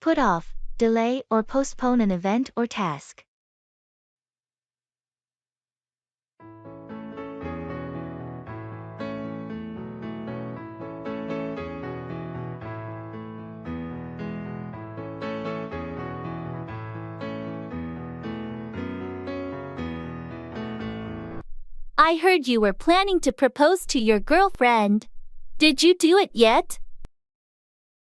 Put off, delay or postpone an event or task. I heard you were planning to propose to your girlfriend. Did you do it yet?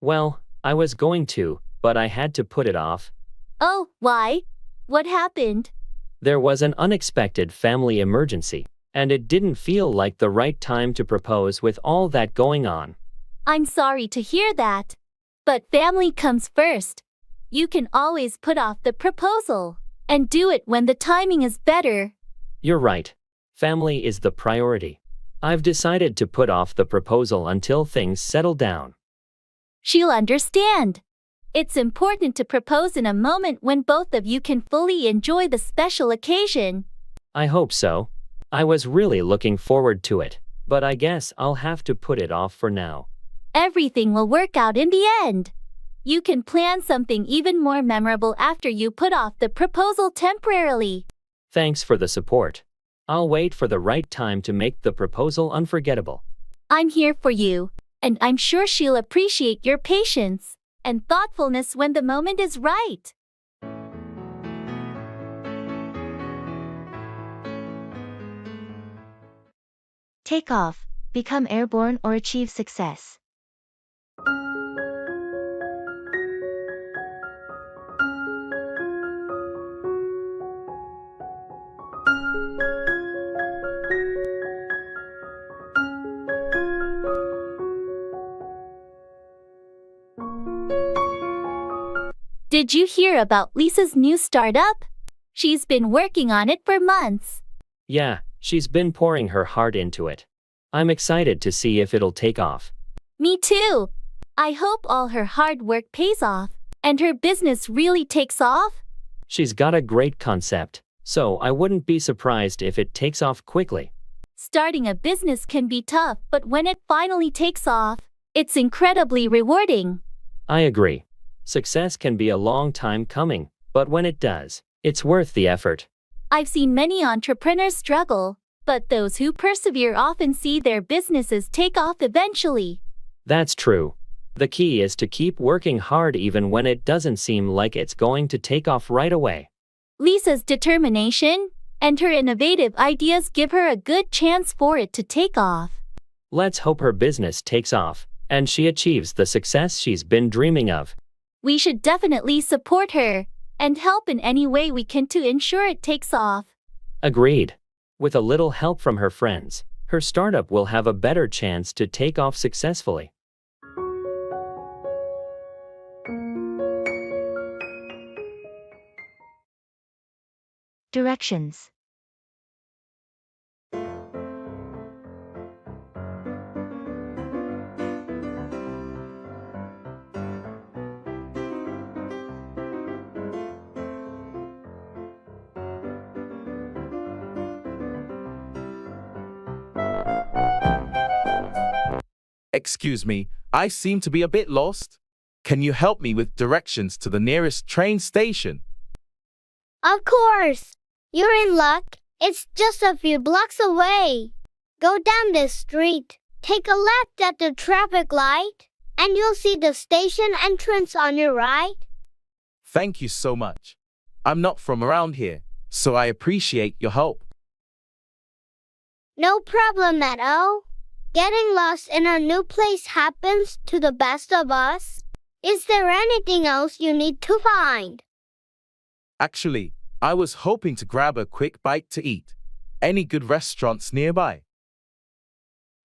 Well, I was going to, but I had to put it off. Oh, why? What happened? There was an unexpected family emergency, and it didn't feel like the right time to propose with all that going on. I'm sorry to hear that. But family comes first. You can always put off the proposal and do it when the timing is better. You're right. Family is the priority. I've decided to put off the proposal until things settle down. She'll understand. It's important to propose in a moment when both of you can fully enjoy the special occasion. I hope so. I was really looking forward to it, but I guess I'll have to put it off for now. Everything will work out in the end. You can plan something even more memorable after you put off the proposal temporarily. Thanks for the support. I'll wait for the right time to make the proposal unforgettable. I'm here for you, and I'm sure she'll appreciate your patience and thoughtfulness when the moment is right. Take off, become airborne or achieve success. Did you hear about Lisa's new startup? She's been working on it for months. Yeah, she's been pouring her heart into it. I'm excited to see if it'll take off. Me too. I hope all her hard work pays off and her business really takes off. She's got a great concept, so I wouldn't be surprised if it takes off quickly. Starting a business can be tough, but when it finally takes off, it's incredibly rewarding. I agree. Success can be a long time coming, but when it does, it's worth the effort. I've seen many entrepreneurs struggle, but those who persevere often see their businesses take off eventually. That's true. The key is to keep working hard even when it doesn't seem like it's going to take off right away. Lisa's determination and her innovative ideas give her a good chance for it to take off. Let's hope her business takes off, and she achieves the success she's been dreaming of. We should definitely support her and help in any way we can to ensure it takes off. Agreed. With a little help from her friends, her startup will have a better chance to take off successfully. Directions. Excuse me, I seem to be a bit lost. Can you help me with directions to the nearest train station? Of course. You're in luck. It's just a few blocks away. Go down this street, take a left at the traffic light, and you'll see the station entrance on your right. Thank you so much. I'm not from around here, so I appreciate your help. No problem at all. Getting lost in a new place happens to the best of us. Is there anything else you need to find? Actually, I was hoping to grab a quick bite to eat. Any good restaurants nearby?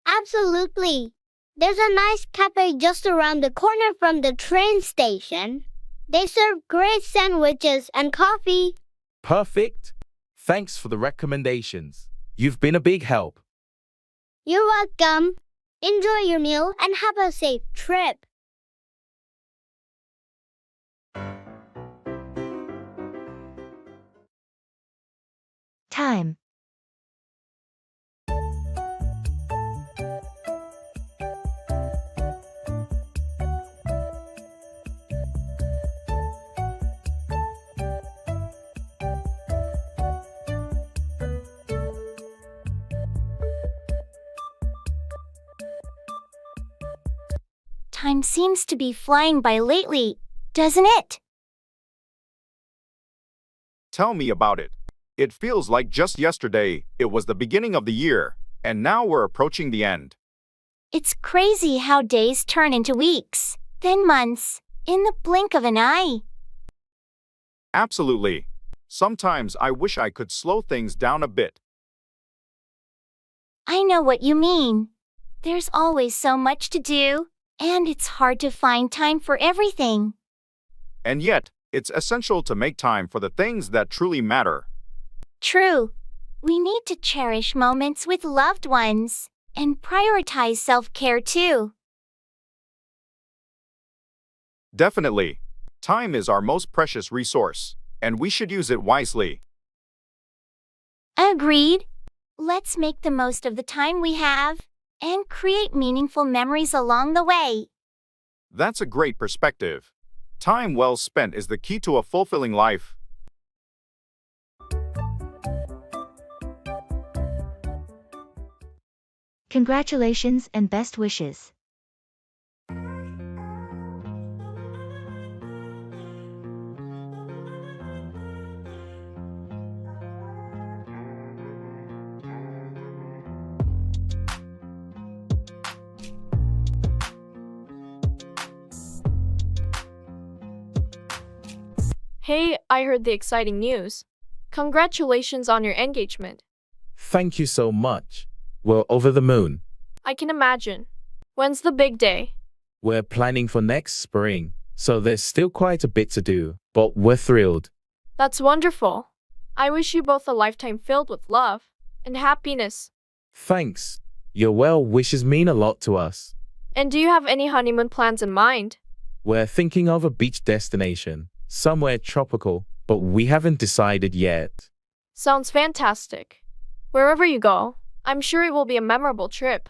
Absolutely. There's a nice cafe just around the corner from the train station. They serve great sandwiches and coffee. Perfect. Thanks for the recommendations. You've been a big help. You're welcome. Enjoy your meal and have a safe trip. Time. Time seems to be flying by lately, doesn't it? Tell me about it. It feels like just yesterday it was the beginning of the year, and now we're approaching the end. It's crazy how days turn into weeks, then months, in the blink of an eye. Absolutely. Sometimes I wish I could slow things down a bit. I know what you mean. There's always so much to do, and it's hard to find time for everything. And yet, it's essential to make time for the things that truly matter. True. We need to cherish moments with loved ones and prioritize self-care too. Definitely. Time is our most precious resource, and we should use it wisely. Agreed. Let's make the most of the time we have and create meaningful memories along the way. That's a great perspective. Time well spent is the key to a fulfilling life. Congratulations and best wishes. Hey, I heard the exciting news. Congratulations on your engagement. Thank you so much. We're over the moon. I can imagine. When's the big day? We're planning for next spring, so there's still quite a bit to do, but we're thrilled. That's wonderful. I wish you both a lifetime filled with love and happiness. Thanks. Your well wishes mean a lot to us. And do you have any honeymoon plans in mind? We're thinking of a beach destination, somewhere tropical, but we haven't decided yet. Sounds fantastic. Wherever you go, I'm sure it will be a memorable trip.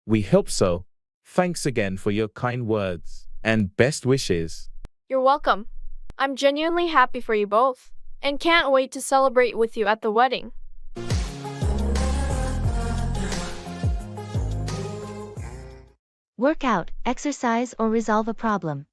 We hope so. Thanks again for your kind words and best wishes. You're welcome. I'm genuinely happy for you both and can't wait to celebrate with you at the wedding. Work out, exercise, or resolve a problem.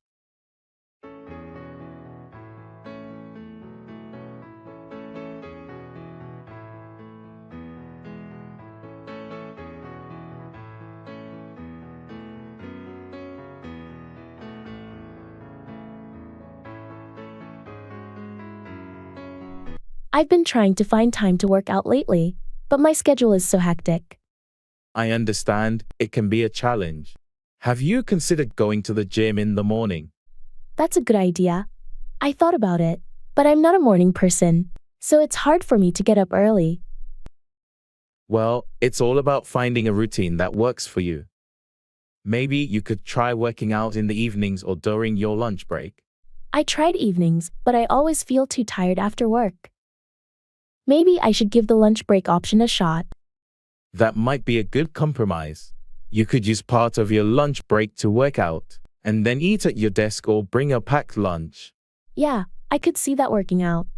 I've been trying to find time to work out lately, but my schedule is so hectic. I understand it can be a challenge. Have you considered going to the gym in the morning? That's a good idea. I thought about it, but I'm not a morning person, so it's hard for me to get up early. Well, it's all about finding a routine that works for you. Maybe you could try working out in the evenings or during your lunch break. I tried evenings, but I always feel too tired after work. Maybe I should give the lunch break option a shot. That might be a good compromise. You could use part of your lunch break to work out, and then eat at your desk or bring a packed lunch. Yeah, I could see that working out.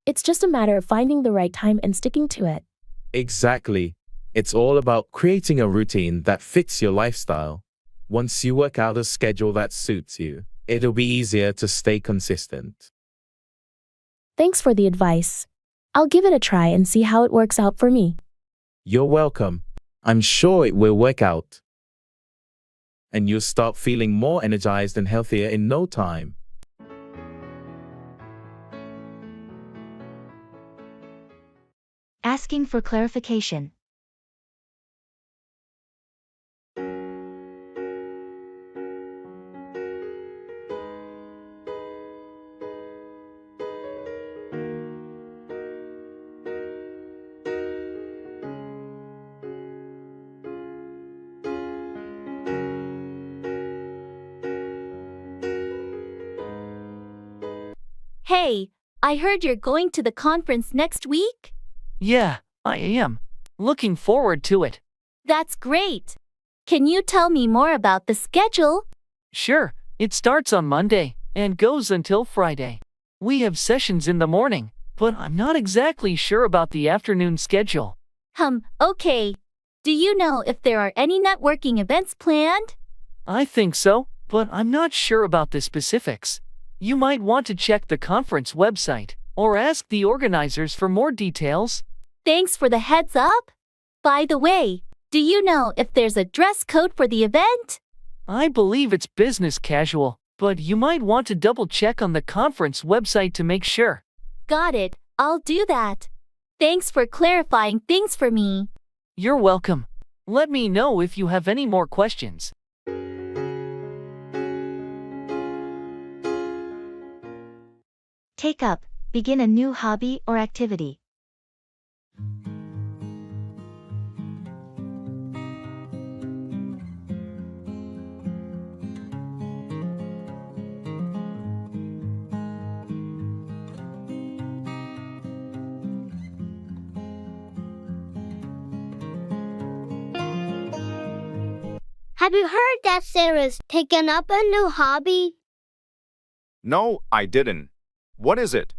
It's just a matter of finding the right time and sticking to it. Exactly. It's all about creating a routine that fits your lifestyle. Once you work out a schedule that suits you, it'll be easier to stay consistent. Thanks for the advice. I'll give it a try and see how it works out for me. You're welcome. I'm sure it will work out. And you'll start feeling more energized and healthier in no time. Asking for clarification. Hey, I heard you're going to the conference next week? Yeah, I am. Looking forward to it. That's great. Can you tell me more about the schedule? Sure, it starts on Monday and goes until Friday. We have sessions in the morning, but I'm not exactly sure about the afternoon schedule. Okay. Do you know if there are any networking events planned? I think so. but I'm not sure about the specifics. You might want to check the conference website or ask the organizers for more details. Thanks for the heads up. By the way, do you know if there's a dress code for the event? I believe it's business casual, but you might want to double check on the conference website to make sure. Got it. I'll do that. Thanks for clarifying things for me. You're welcome. Let me know if you have any more questions. Take up, begin a new hobby or activity. Have you heard that Sarah's taken up a new hobby? No, I didn't. What is it?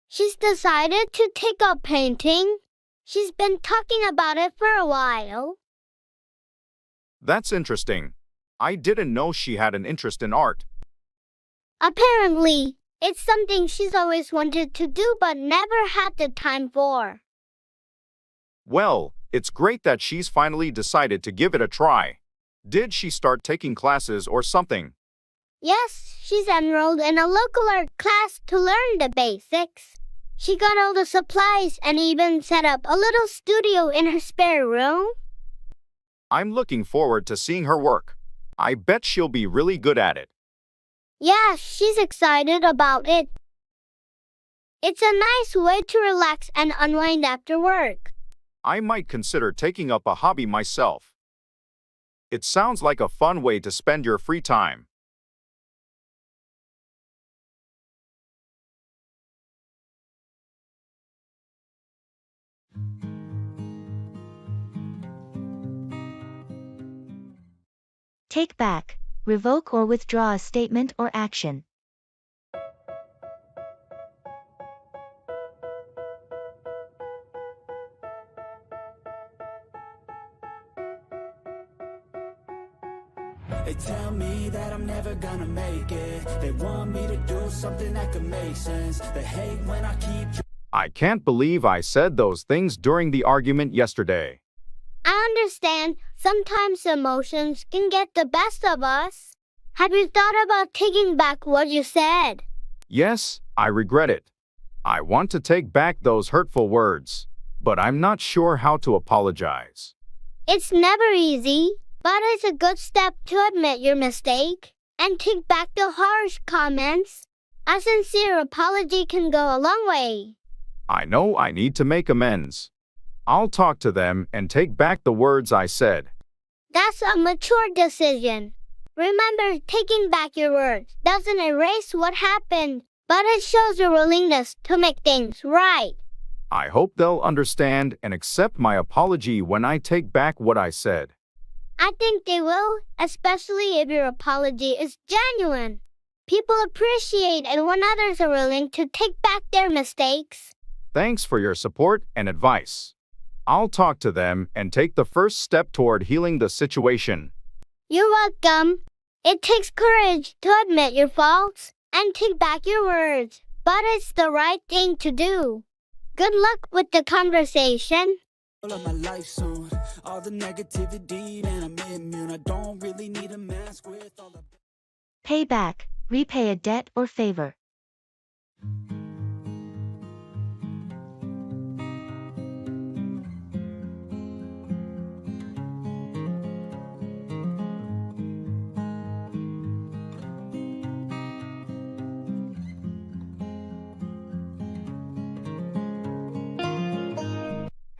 She's decided to take up painting. She's been talking about it for a while. That's interesting. I didn't know she had an interest in art. Apparently, it's something she's always wanted to do but never had the time for. Well, it's great that she's finally decided to give it a try. Did she start taking classes or something? Yes, she's enrolled in a local art class to learn the basics. She got all the supplies and even set up a little studio in her spare room. I'm looking forward to seeing her work. I bet she'll be really good at it. Yeah, she's excited about it. It's a nice way to relax and unwind after work. I might consider taking up a hobby myself. It sounds like a fun way to spend your free time. Take back, revoke or withdraw a statement or action. They tell me that I'm never gonna make it. They want me to do something that could make sense. They hate when I keep... I can't believe I said those things during the argument yesterday. I understand sometimes emotions can get the best of us. Have you thought about taking back what you said? Yes, I regret it. I want to take back those hurtful words, but I'm not sure how to apologize. It's never easy, but it's a good step to admit your mistake and take back the harsh comments. A sincere apology can go a long way. I know I need to make amends. I'll talk to them and take back the words I said. That's a mature decision. Remember, taking back your words doesn't erase what happened, but it shows your willingness to make things right. I hope they'll understand and accept my apology when I take back what I said. I think they will, especially if your apology is genuine. People appreciate it when others are willing to take back their mistakes. Thanks for your support and advice. I'll talk to them and take the first step toward healing the situation. You're welcome. It takes courage to admit your faults and take back your words, but it's the right thing to do. Good luck with the conversation. Of my life soon. All the negativity, man, I'm immune. I don't really need a mask with all the... Pay back, repay a debt or favor.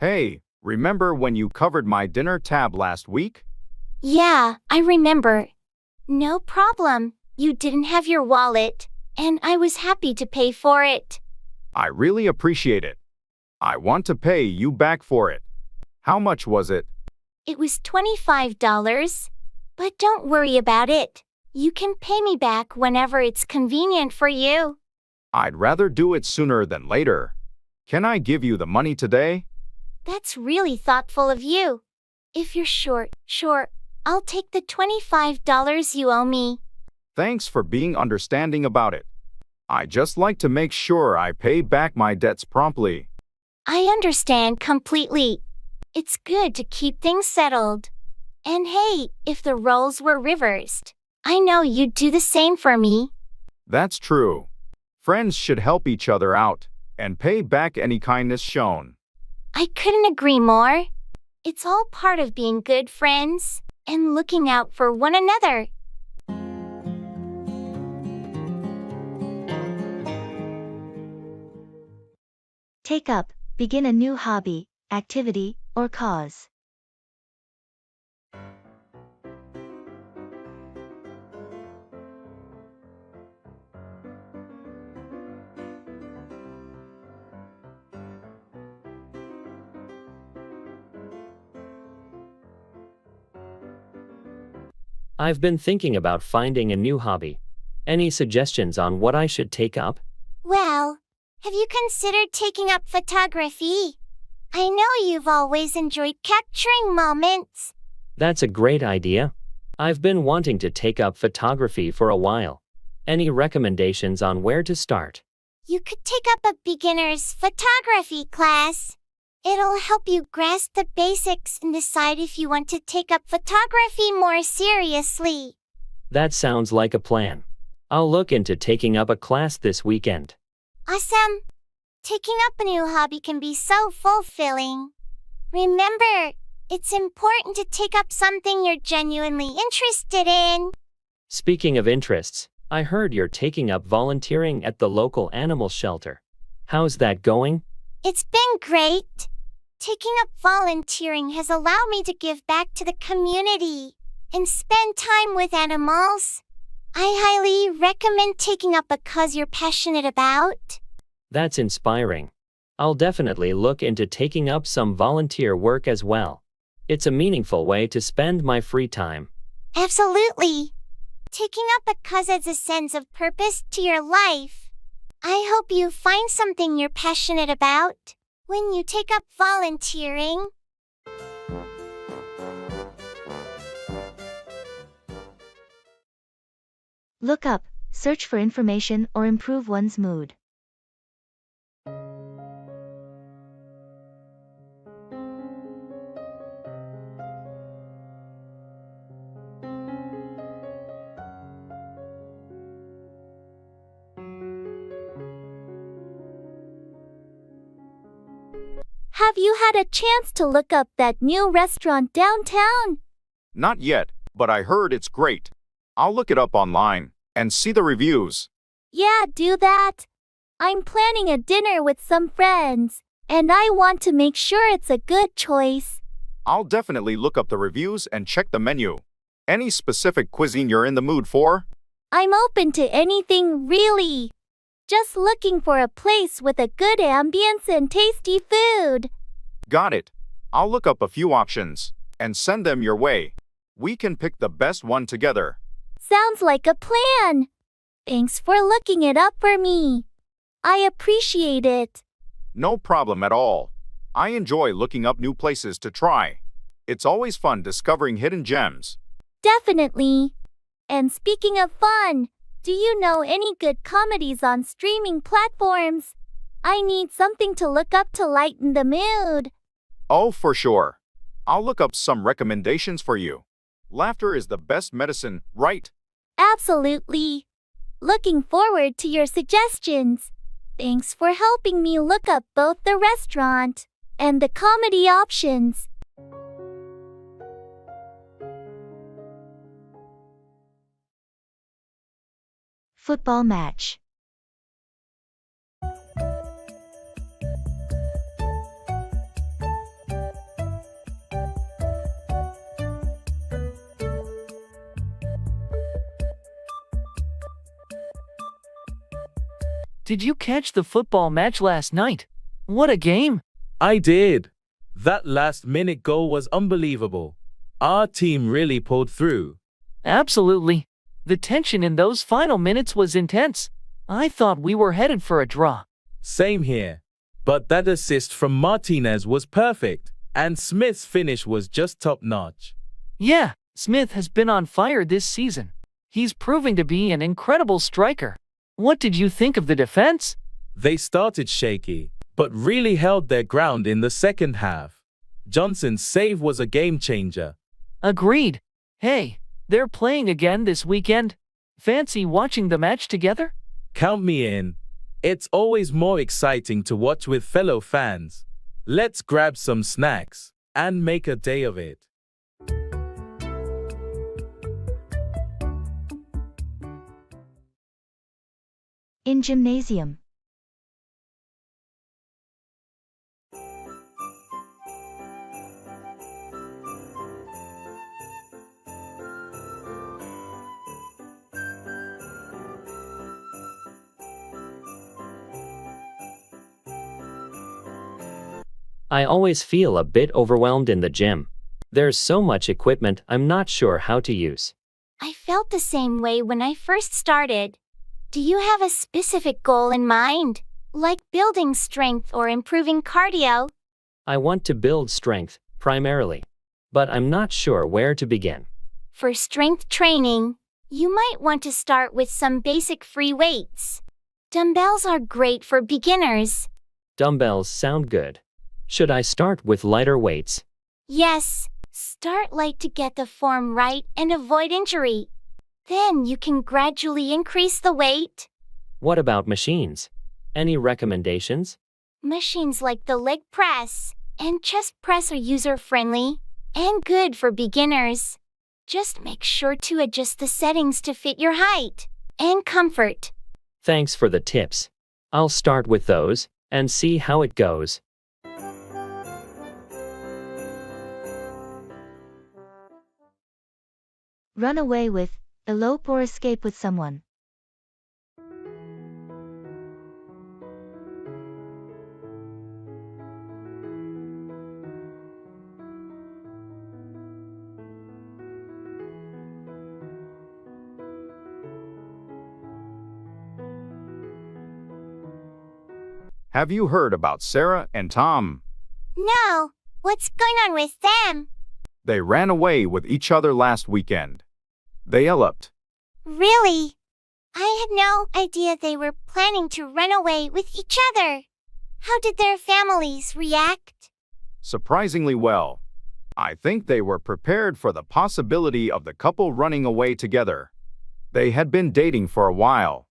Hey, remember when you covered my dinner tab last week? Yeah, I remember. No problem. You didn't have your wallet, and I was happy to pay for it. I really appreciate it. I want to pay you back for it. How much was it? It was $25, but don't worry about it. You can pay me back whenever it's convenient for you. I'd rather do it sooner than later. Can I give you the money today? That's really thoughtful of you. If you're sure, I'll take the $25 you owe me. Thanks for being understanding about it. I just like to make sure I pay back my debts promptly. I understand completely. It's good to keep things settled. And hey, if the roles were reversed, I know you'd do the same for me. That's true. Friends should help each other out and pay back any kindness shown. I couldn't agree more. It's all part of being good friends and looking out for one another. Take up, begin a new hobby, activity, or cause. I've been thinking about finding a new hobby. Any suggestions on what I should take up? Well, have you considered taking up photography? I know you've always enjoyed capturing moments. That's a great idea. I've been wanting to take up photography for a while. Any recommendations on where to start? You could take up a beginner's photography class. It'll help you grasp the basics and decide if you want to take up photography more seriously. That sounds like a plan. I'll look into taking up a class this weekend. Awesome! Taking up a new hobby can be so fulfilling. Remember, it's important to take up something you're genuinely interested in. Speaking of interests, I heard you're taking up volunteering at the local animal shelter. How's that going? It's been great. Taking up volunteering has allowed me to give back to the community and spend time with animals. I highly recommend taking up a cause you're passionate about. That's inspiring. I'll definitely look into taking up some volunteer work as well. It's a meaningful way to spend my free time. Absolutely. Taking up a cause adds a sense of purpose to your life. I hope you find something you're passionate about when you take up volunteering. Look up, search for information or improve one's mood. Have you had a chance to look up that new restaurant downtown? Not yet, but I heard it's great. I'll look it up online and see the reviews. Yeah, do that. I'm planning a dinner with some friends, and I want to make sure it's a good choice. I'll definitely look up the reviews and check the menu. Any specific cuisine you're in the mood for? I'm open to anything really. Just looking for a place with a good ambience and tasty food. Got it. I'll look up a few options and send them your way. We can pick the best one together. Sounds like a plan. Thanks for looking it up for me. I appreciate it. No problem at all. I enjoy looking up new places to try. It's always fun discovering hidden gems. Definitely. And speaking of fun, do you know any good comedies on streaming platforms? I need something to look up to lighten the mood. Oh, for sure. I'll look up some recommendations for you. Laughter is the best medicine, right? Absolutely. Looking forward to your suggestions. Thanks for helping me look up both the restaurant and the comedy options. Football match. Did you catch the football match last night? What a game! I did. That last-minute goal was unbelievable. Our team really pulled through. Absolutely. The tension in those final minutes was intense. I thought we were headed for a draw. Same here. But that assist from Martinez was perfect, and Smith's finish was just top-notch. Yeah, Smith has been on fire this season. He's proving to be an incredible striker. What did you think of the defense? They started shaky, but really held their ground in the second half. Johnson's save was a game changer. Agreed. Hey, they're playing again this weekend. Fancy watching the match together? Count me in. It's always more exciting to watch with fellow fans. Let's grab some snacks and make a day of it. In gymnasium. I always feel a bit overwhelmed in the gym. There's so much equipment I'm not sure how to use. I felt the same way when I first started. Do you have a specific goal in mind, like building strength or improving cardio? I want to build strength, primarily. But I'm not sure where to begin. For strength training, you might want to start with some basic free weights. Dumbbells are great for beginners. Dumbbells sound good. Should I start with lighter weights? Yes, start light to get the form right and avoid injury. Then you can gradually increase the weight. What about machines? Any recommendations? Machines like the leg press and chest press are user-friendly and good for beginners. Just make sure to adjust the settings to fit your height and comfort. Thanks for the tips. I'll start with those and see how it goes. Run away with, elope or escape with someone. Have you heard about Sarah and Tom? No, what's going on with them? They ran away with each other last weekend. They eloped. Really? I had no idea they were planning to run away with each other. How did their families react? Surprisingly well. I think they were prepared for the possibility of the couple running away together. They had been dating for a while.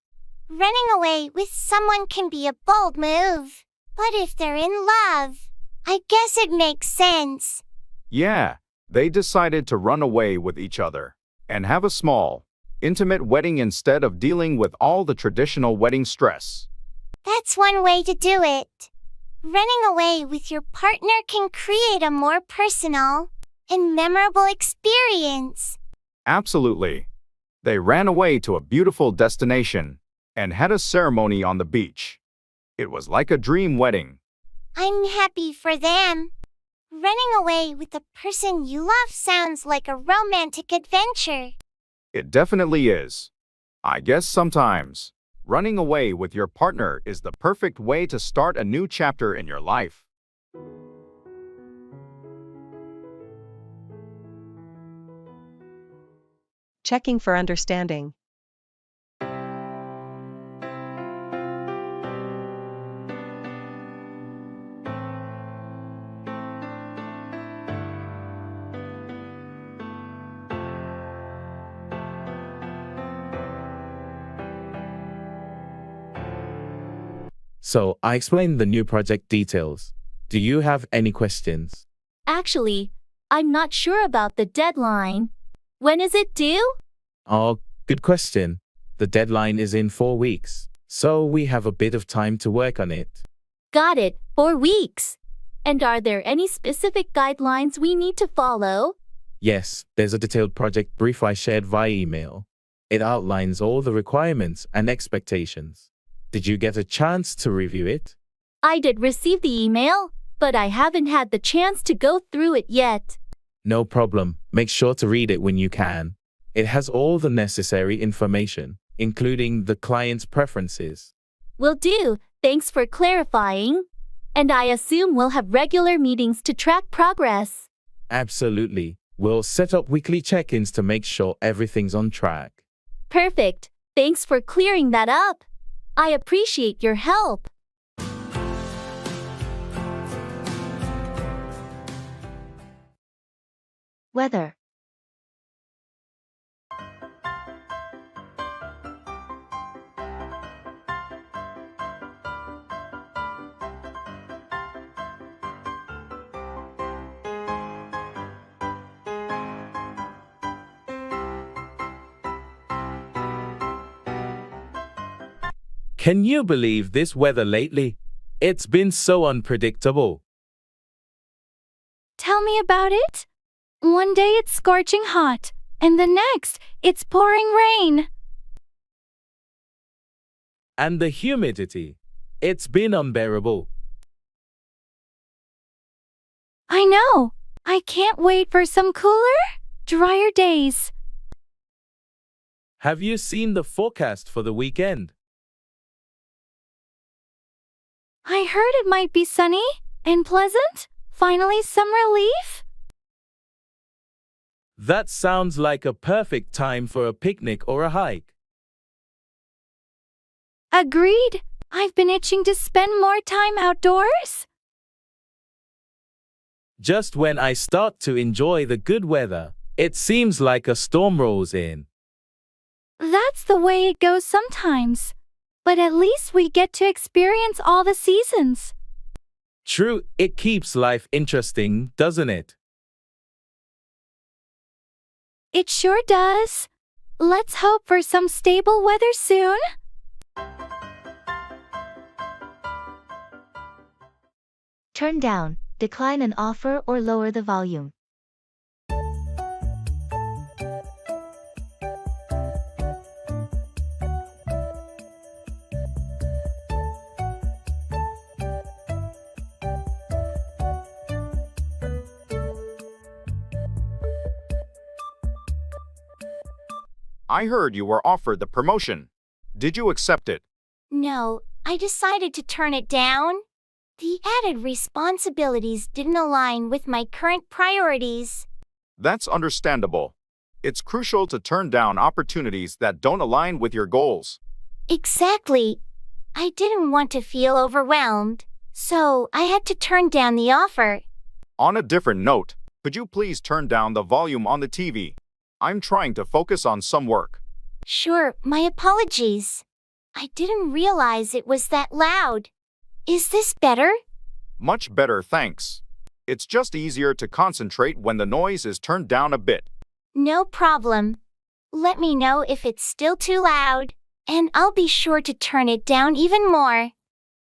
Running away with someone can be a bold move. But if they're in love, I guess it makes sense. Yeah, they decided to run away with each other and have a small, intimate wedding instead of dealing with all the traditional wedding stress. That's one way to do it. Running away with your partner can create a more personal and memorable experience. Absolutely. They ran away to a beautiful destination and had a ceremony on the beach. It was like a dream wedding. I'm happy for them. Running away with the person you love sounds like a romantic adventure. It definitely is. I guess sometimes running away with your partner is the perfect way to start a new chapter in your life. Checking for understanding. So I explained the new project details. Do you have any questions? Actually, I'm not sure about the deadline. When is it due? Oh, good question. The deadline is in 4 weeks, so we have a bit of time to work on it. Got it, 4 weeks. And are there any specific guidelines we need to follow? Yes, there's a detailed project brief I shared via email. It outlines all the requirements and expectations. Did you get a chance to review it? I did receive the email, but I haven't had the chance to go through it yet. No problem. Make sure to read it when you can. It has all the necessary information, including the client's preferences. Will do. Thanks for clarifying. And I assume we'll have regular meetings to track progress. Absolutely. We'll set up weekly check-ins to make sure everything's on track. Perfect. Thanks for clearing that up. I appreciate your help. Weather. Can you believe this weather lately? It's been so unpredictable. Tell me about it. One day it's scorching hot, and the next, it's pouring rain. And the humidity. It's been unbearable. I know. I can't wait for some cooler, drier days. Have you seen the forecast for the weekend? I heard it might be sunny and pleasant. Finally, some relief. That sounds like a perfect time for a picnic or a hike. Agreed. I've been itching to spend more time outdoors. Just when I start to enjoy the good weather, it seems like a storm rolls in. That's the way it goes sometimes. But at least we get to experience all the seasons. True, it keeps life interesting, doesn't it? It sure does. Let's hope for some stable weather soon. Turn down, decline an offer or lower the volume. I heard you were offered the promotion. Did you accept it? No, I decided to turn it down. The added responsibilities didn't align with my current priorities. That's understandable. It's crucial to turn down opportunities that don't align with your goals. Exactly. I didn't want to feel overwhelmed, so I had to turn down the offer. On a different note, could you please turn down the volume on the TV? I'm trying to focus on some work. Sure, my apologies. I didn't realize it was that loud. Is this better? Much better, thanks. It's just easier to concentrate when the noise is turned down a bit. No problem. Let me know if it's still too loud, and I'll be sure to turn it down even more.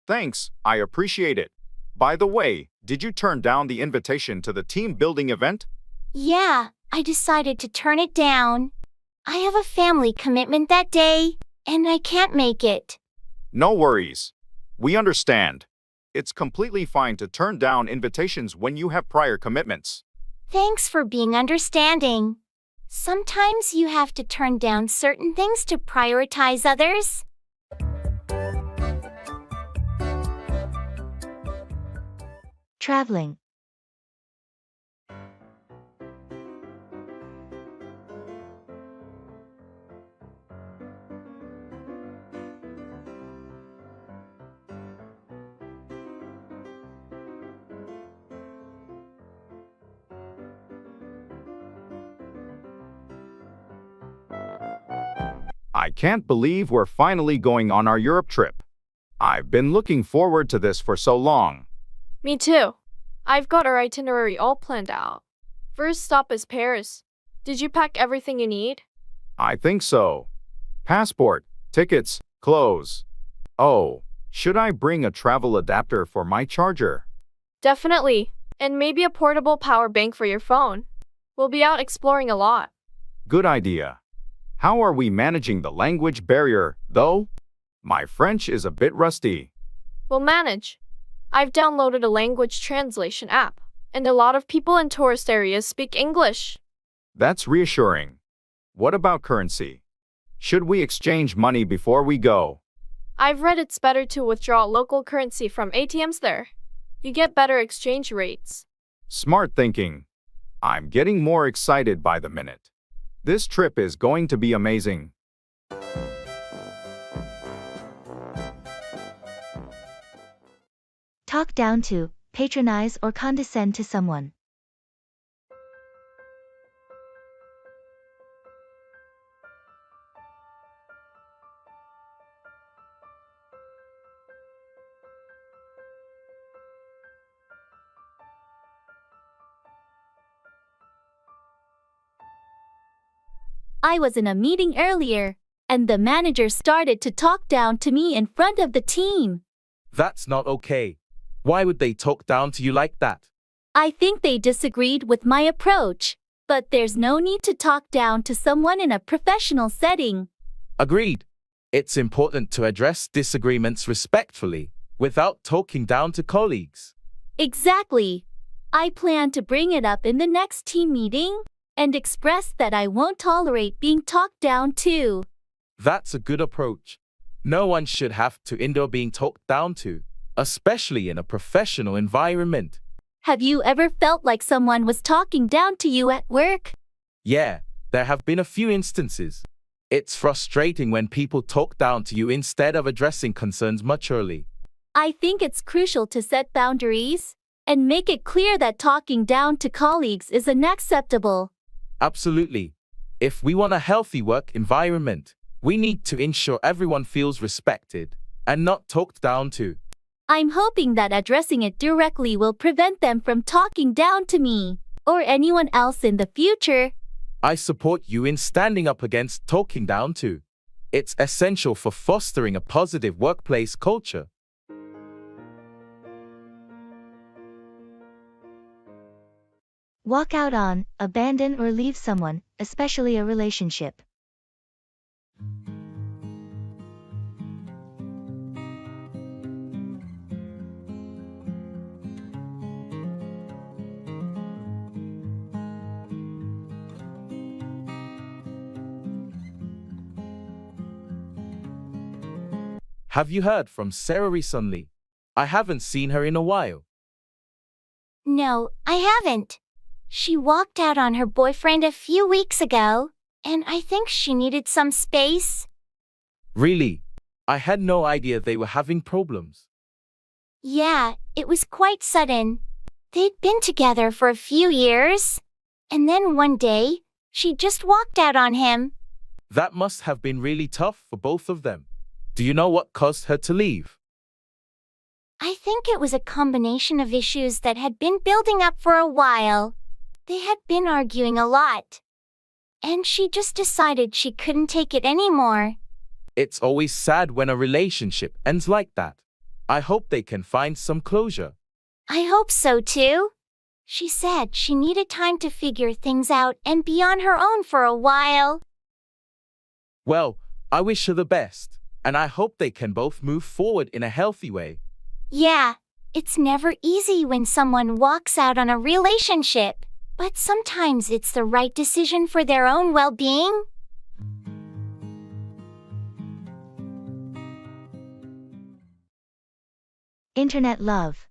Thanks, I appreciate it. By the way, did you turn down the invitation to the team building event? Yeah, I decided to turn it down. I have a family commitment that day, and I can't make it. No worries. We understand. It's completely fine to turn down invitations when you have prior commitments. Thanks for being understanding. Sometimes you have to turn down certain things to prioritize others. Traveling. I can't believe we're finally going on our Europe trip. I've been looking forward to this for so long. Me too. I've got our itinerary all planned out. First stop is Paris. Did you pack everything you need? I think so. Passport, tickets, clothes. Oh, should I bring a travel adapter for my charger? Definitely. And maybe a portable power bank for your phone. We'll be out exploring a lot. Good idea. How are we managing the language barrier, though? My French is a bit rusty. We'll manage. I've downloaded a language translation app, and a lot of people in tourist areas speak English. That's reassuring. What about currency? Should we exchange money before we go? I've read it's better to withdraw local currency from ATMs there. You get better exchange rates. Smart thinking. I'm getting more excited by the minute. This trip is going to be amazing. Talk down to, patronize or condescend to someone. I was in a meeting earlier, and the manager started to talk down to me in front of the team. That's not okay. Why would they talk down to you like that? I think they disagreed with my approach, but there's no need to talk down to someone in a professional setting. Agreed. It's important to address disagreements respectfully, without talking down to colleagues. Exactly. I plan to bring it up in the next team meeting and express that I won't tolerate being talked down to. That's a good approach. No one should have to endure being talked down to, especially in a professional environment. Have you ever felt like someone was talking down to you at work? Yeah, there have been a few instances. It's frustrating when people talk down to you instead of addressing concerns maturely. I think it's crucial to set boundaries and make it clear that talking down to colleagues is unacceptable. Absolutely. If we want a healthy work environment, we need to ensure everyone feels respected and not talked down to. I'm hoping that addressing it directly will prevent them from talking down to me or anyone else in the future. I support you in standing up against talking down to. It's essential for fostering a positive workplace culture. Walk out on, abandon or leave someone, especially a relationship. Have you heard from Sarah recently? I haven't seen her in a while. No, I haven't. She walked out on her boyfriend a few weeks ago, and I think she needed some space. Really? I had no idea they were having problems. Yeah, it was quite sudden. They'd been together for a few years, and then one day, she just walked out on him. That must have been really tough for both of them. Do you know what caused her to leave? I think it was a combination of issues that had been building up for a while. They had been arguing a lot. And she just decided she couldn't take it anymore. It's always sad when a relationship ends like that. I hope they can find some closure. I hope so too. She said she needed time to figure things out and be on her own for a while. Well, I wish her the best, and I hope they can both move forward in a healthy way. Yeah, it's never easy when someone walks out on a relationship, but sometimes it's the right decision for their own well-being. Internet love.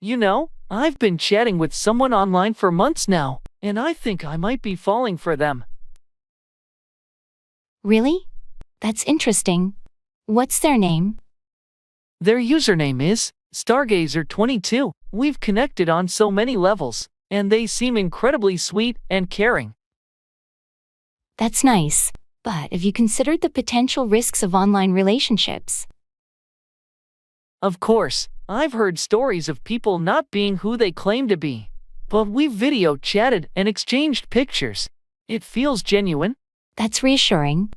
You know, I've been chatting with someone online for months now, and I think I might be falling for them. Really? That's interesting. What's their name? Their username is Stargazer22. We've connected on so many levels, and they seem incredibly sweet and caring. That's nice, but have you considered the potential risks of online relationships? Of course, I've heard stories of people not being who they claim to be. But we've video chatted and exchanged pictures. It feels genuine. That's reassuring.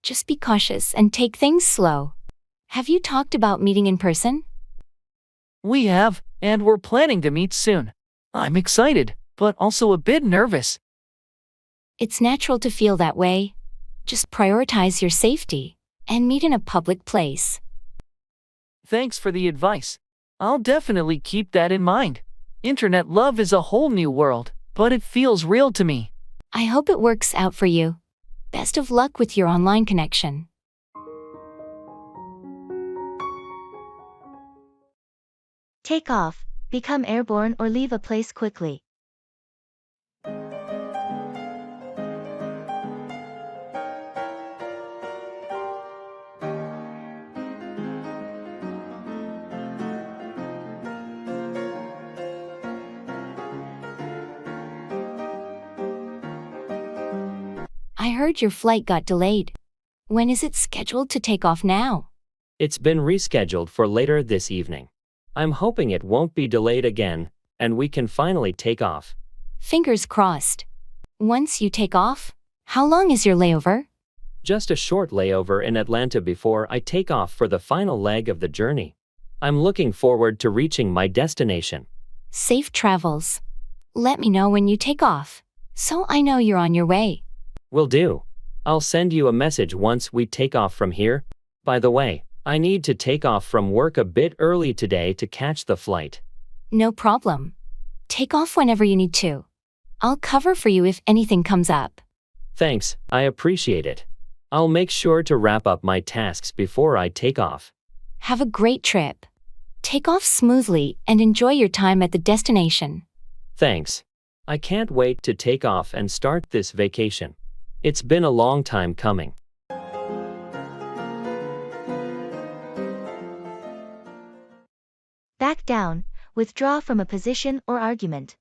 Just be cautious and take things slow. Have you talked about meeting in person? We have, and we're planning to meet soon. I'm excited, but also a bit nervous. It's natural to feel that way. Just prioritize your safety and meet in a public place. Thanks for the advice. I'll definitely keep that in mind. Internet love is a whole new world, but it feels real to me. I hope it works out for you. Best of luck with your online connection. Take off, become airborne or leave a place quickly. I heard your flight got delayed. When is it scheduled to take off now? It's been rescheduled for later this evening. I'm hoping it won't be delayed again, and we can finally take off. Fingers crossed. Once you take off, how long is your layover? Just a short layover in Atlanta before I take off for the final leg of the journey. I'm looking forward to reaching my destination. Safe travels. Let me know when you take off, so I know you're on your way. Will do. I'll send you a message once we take off from here. By the way, I need to take off from work a bit early today to catch the flight. No problem. Take off whenever you need to. I'll cover for you if anything comes up. Thanks, I appreciate it. I'll make sure to wrap up my tasks before I take off. Have a great trip. Take off smoothly and enjoy your time at the destination. Thanks. I can't wait to take off and start this vacation. It's been a long time coming. Back down, withdraw from a position or argument.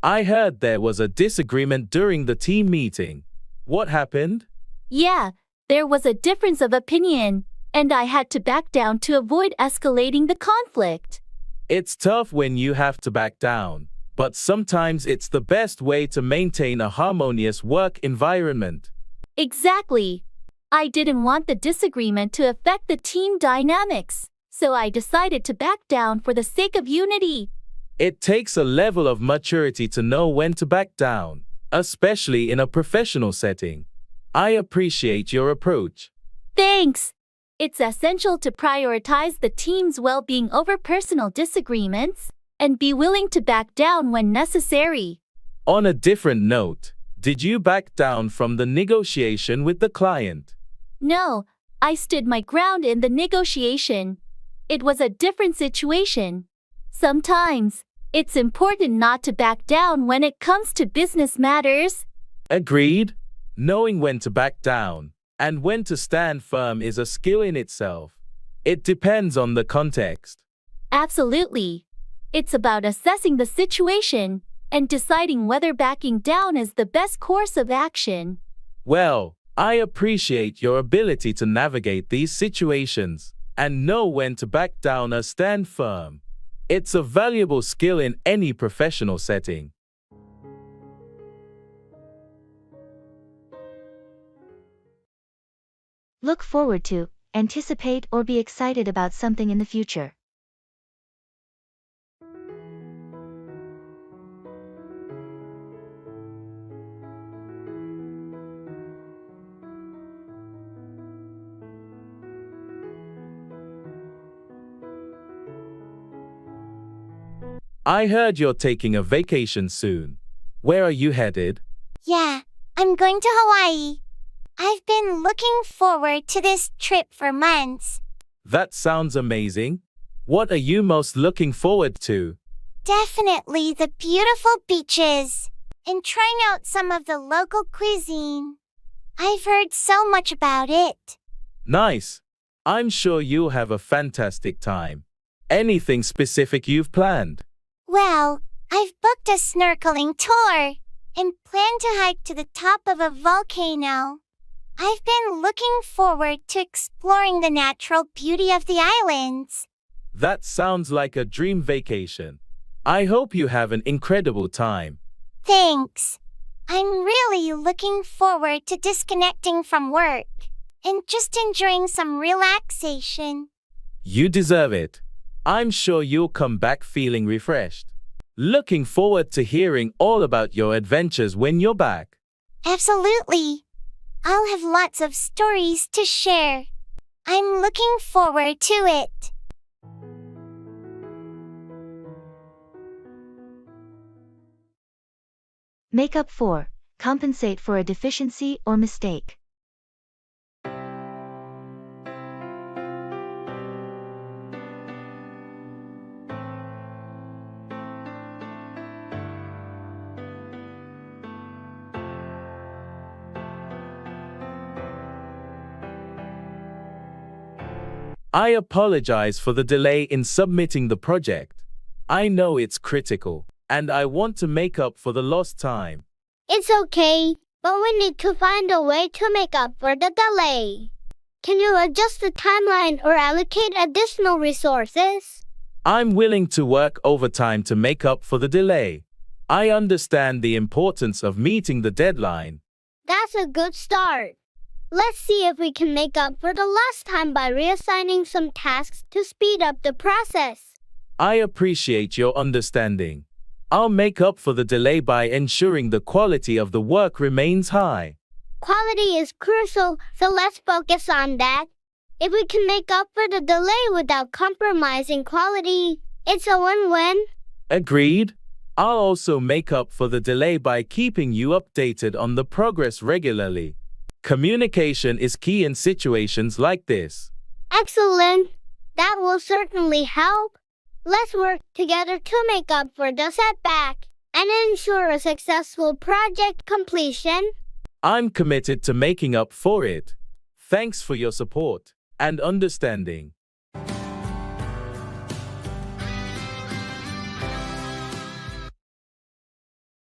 I heard there was a disagreement during the team meeting. What happened? Yeah, there was a difference of opinion, and I had to back down to avoid escalating the conflict. It's tough when you have to back down, but sometimes it's the best way to maintain a harmonious work environment. Exactly. I didn't want the disagreement to affect the team dynamics, so I decided to back down for the sake of unity. It takes a level of maturity to know when to back down, especially in a professional setting. I appreciate your approach. Thanks. It's essential to prioritize the team's well-being over personal disagreements and be willing to back down when necessary. On a different note, did you back down from the negotiation with the client? No, I stood my ground in the negotiation. It was a different situation. Sometimes, it's important not to back down when it comes to business matters. Agreed. Knowing when to back down and when to stand firm is a skill in itself. It depends on the context. Absolutely. It's about assessing the situation and deciding whether backing down is the best course of action. Well, I appreciate your ability to navigate these situations and know when to back down or stand firm. It's a valuable skill in any professional setting. Look forward to, anticipate or be excited about something in the future. I heard you're taking a vacation soon. Where are you headed? Yeah, I'm going to Hawaii. I've been looking forward to this trip for months. That sounds amazing. What are you most looking forward to? Definitely the beautiful beaches and trying out some of the local cuisine. I've heard so much about it. Nice. I'm sure you'll have a fantastic time. Anything specific you've planned? Well, I've booked a snorkeling tour and plan to hike to the top of a volcano. I've been looking forward to exploring the natural beauty of the islands. That sounds like a dream vacation. I hope you have an incredible time. Thanks. I'm really looking forward to disconnecting from work and just enjoying some relaxation. You deserve it. I'm sure you'll come back feeling refreshed. Looking forward to hearing all about your adventures when you're back. Absolutely. I'll have lots of stories to share. I'm looking forward to it. Makeup 4. Compensate for a deficiency or mistake. I apologize for the delay in submitting the project. I know it's critical, and I want to make up for the lost time. It's okay, but we need to find a way to make up for the delay. Can you adjust the timeline or allocate additional resources? I'm willing to work overtime to make up for the delay. I understand the importance of meeting the deadline. That's a good start. Let's see if we can make up for the lost time by reassigning some tasks to speed up the process. I appreciate your understanding. I'll make up for the delay by ensuring the quality of the work remains high. Quality is crucial, so let's focus on that. If we can make up for the delay without compromising quality, it's a win-win. Agreed. I'll also make up for the delay by keeping you updated on the progress regularly. Communication is key in situations like this. Excellent. That will certainly help. Let's work together to make up for the setback and ensure a successful project completion. I'm committed to making up for it. Thanks for your support and understanding.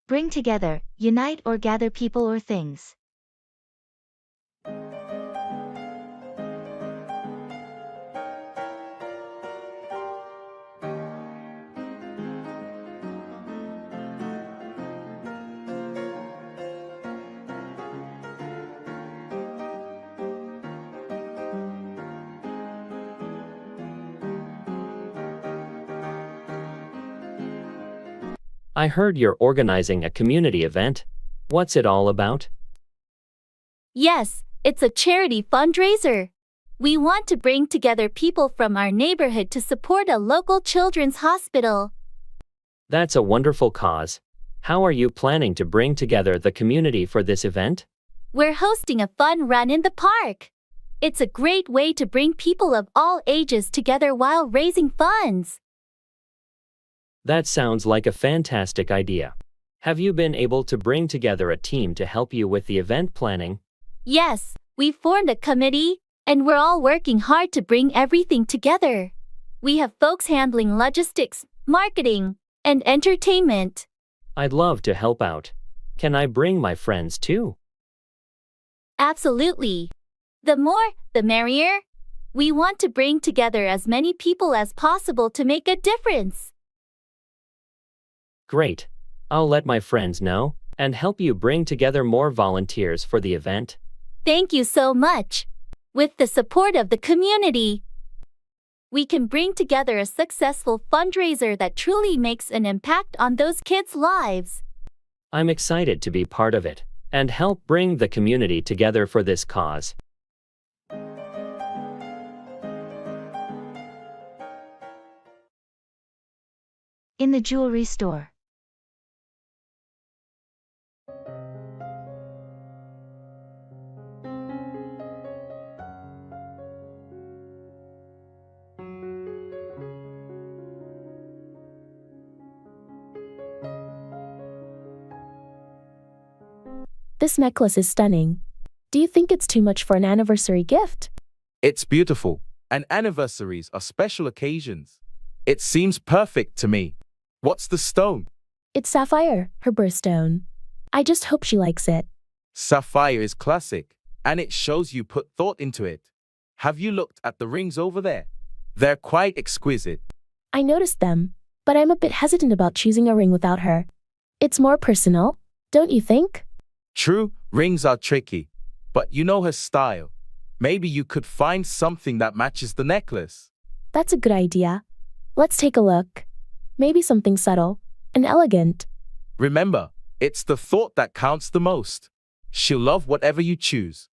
Bring together, unite or gather people or things. I heard you're organizing a community event. What's it all about? Yes, it's a charity fundraiser. We want to bring together people from our neighborhood to support a local children's hospital. That's a wonderful cause. How are you planning to bring together the community for this event? We're hosting a fun run in the park. It's a great way to bring people of all ages together while raising funds. That sounds like a fantastic idea. Have you been able to bring together a team to help you with the event planning? Yes, we formed a committee, and we're all working hard to bring everything together. We have folks handling logistics, marketing, and entertainment. I'd love to help out. Can I bring my friends too? Absolutely. The more, the merrier. We want to bring together as many people as possible to make a difference. Great. I'll let my friends know and help you bring together more volunteers for the event. Thank you so much. With the support of the community, we can bring together a successful fundraiser that truly makes an impact on those kids' lives. I'm excited to be part of it and help bring the community together for this cause. In the jewelry store. This necklace is stunning. Do you think it's too much for an anniversary gift? It's beautiful, and anniversaries are special occasions. It seems perfect to me. What's the stone? It's sapphire, her birthstone. I just hope she likes it. Sapphire is classic, and it shows you put thought into it. Have you looked at the rings over there? They're quite exquisite. I noticed them, but I'm a bit hesitant about choosing a ring without her. It's more personal, don't you think? True, rings are tricky, but you know her style. Maybe you could find something that matches the necklace. That's a good idea. Let's take a look. Maybe something subtle and elegant. Remember, it's the thought that counts the most. She'll love whatever you choose.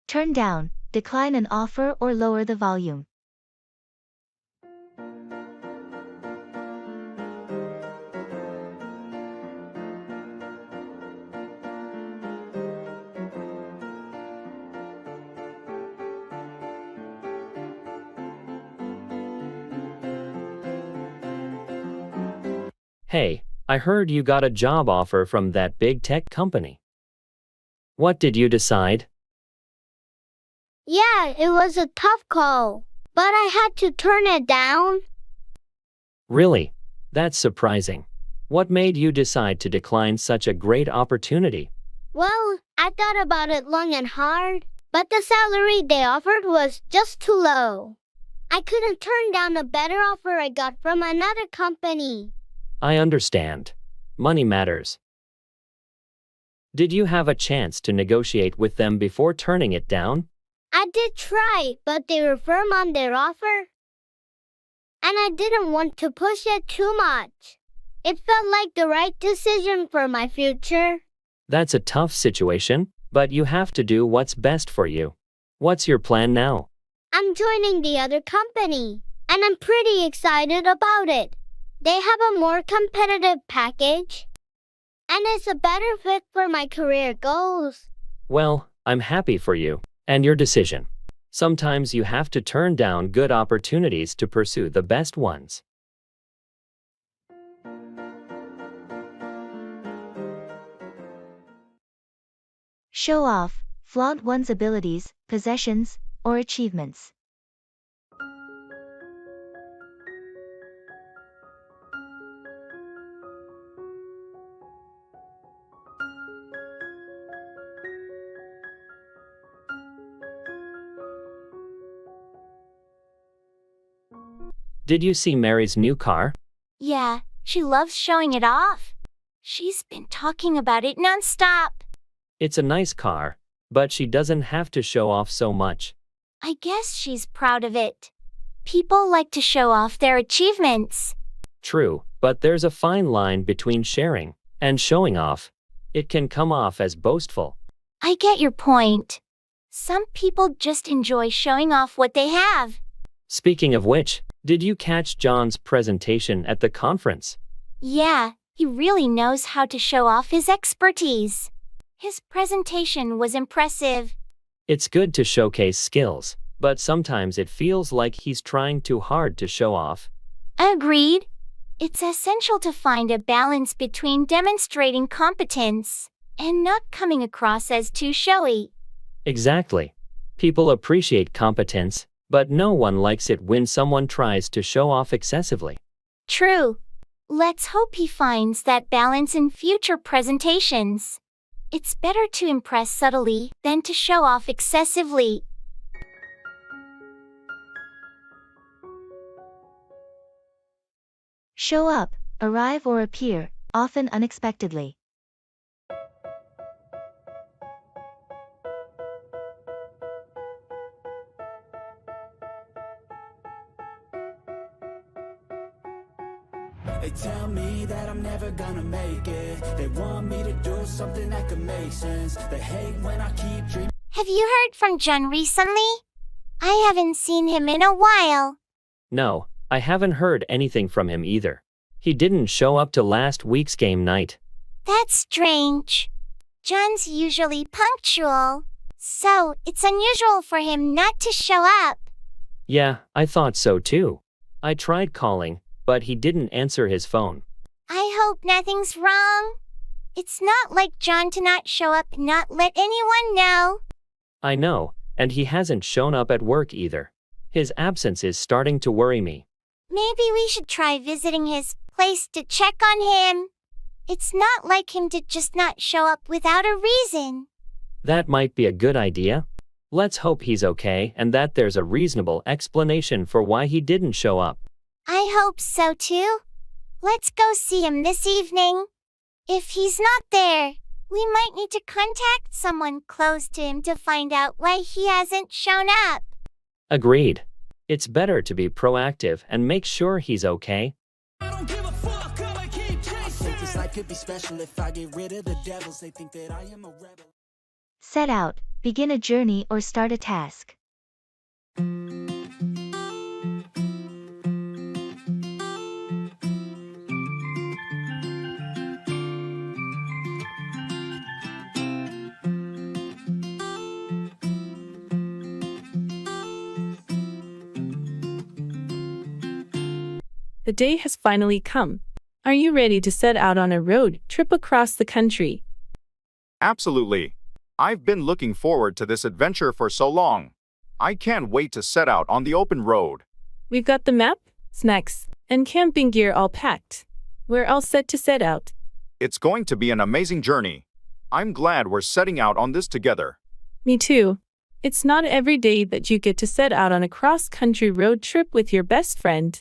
Turn down, decline an offer or lower the volume. Hey, I heard you got a job offer from that big tech company. What did you decide? Yeah, it was a tough call, but I had to turn it down. Really? That's surprising. What made you decide to decline such a great opportunity? Well, I thought about it long and hard, but the salary they offered was just too low. I couldn't turn down a better offer I got from another company. I understand. Money matters. Did you have a chance to negotiate with them before turning it down? I did try, but they were firm on their offer. And I didn't want to push it too much. It felt like the right decision for my future. That's a tough situation, but you have to do what's best for you. What's your plan now? I'm joining the other company, and I'm pretty excited about it. They have a more competitive package, and it's a better fit for my career goals. Well, I'm happy for you and your decision. Sometimes you have to turn down good opportunities to pursue the best ones. Show off, flaunt one's abilities, possessions, or achievements. Did you see Mary's new car? Yeah, she loves showing it off. She's been talking about it nonstop. It's a nice car, but she doesn't have to show off so much. I guess she's proud of it. People like to show off their achievements. True, but there's a fine line between sharing and showing off. It can come off as boastful. I get your point. Some people just enjoy showing off what they have. Speaking of which, did you catch John's presentation at the conference? Yeah, he really knows how to show off his expertise. His presentation was impressive. It's good to showcase skills, but sometimes it feels like he's trying too hard to show off. Agreed. It's essential to find a balance between demonstrating competence and not coming across as too showy. Exactly. People appreciate competence, but no one likes it when someone tries to show off excessively. True. Let's hope he finds that balance in future presentations. It's better to impress subtly than to show off excessively. Show up, arrive or appear, often unexpectedly. They tell me that I'm never gonna make it. They want me to do something that could make sense. They hate when I keep dreaming. Have you heard from John recently? I haven't seen him in a while. No, I haven't heard anything from him either. He didn't show up to last week's game night. That's strange. John's usually punctual, so it's unusual for him not to show up. Yeah, I thought so too. I tried calling, but he didn't answer his phone. I hope nothing's wrong. It's not like John to not show up and not let anyone know. I know, and he hasn't shown up at work either. His absence is starting to worry me. Maybe we should try visiting his place to check on him. It's not like him to just not show up without a reason. That might be a good idea. Let's hope he's okay and that there's a reasonable explanation for why he didn't show up. I hope so too. Let's go see him this evening. If he's not there, we might need to contact someone close to him to find out why he hasn't shown up. Agreed. It's better to be proactive and make sure he's okay. I don't give a fuck, I'ma keep chasing. I think this life could be special if I get rid of the devils. They think that I am a rebel. Set out, begin a journey or start a task. The day has finally come. Are you ready to set out on a road trip across the country? Absolutely. I've been looking forward to this adventure for so long. I can't wait to set out on the open road. We've got the map, snacks, and camping gear all packed. We're all set to set out. It's going to be an amazing journey. I'm glad we're setting out on this together. Me too. It's not every day that you get to set out on a cross-country road trip with your best friend.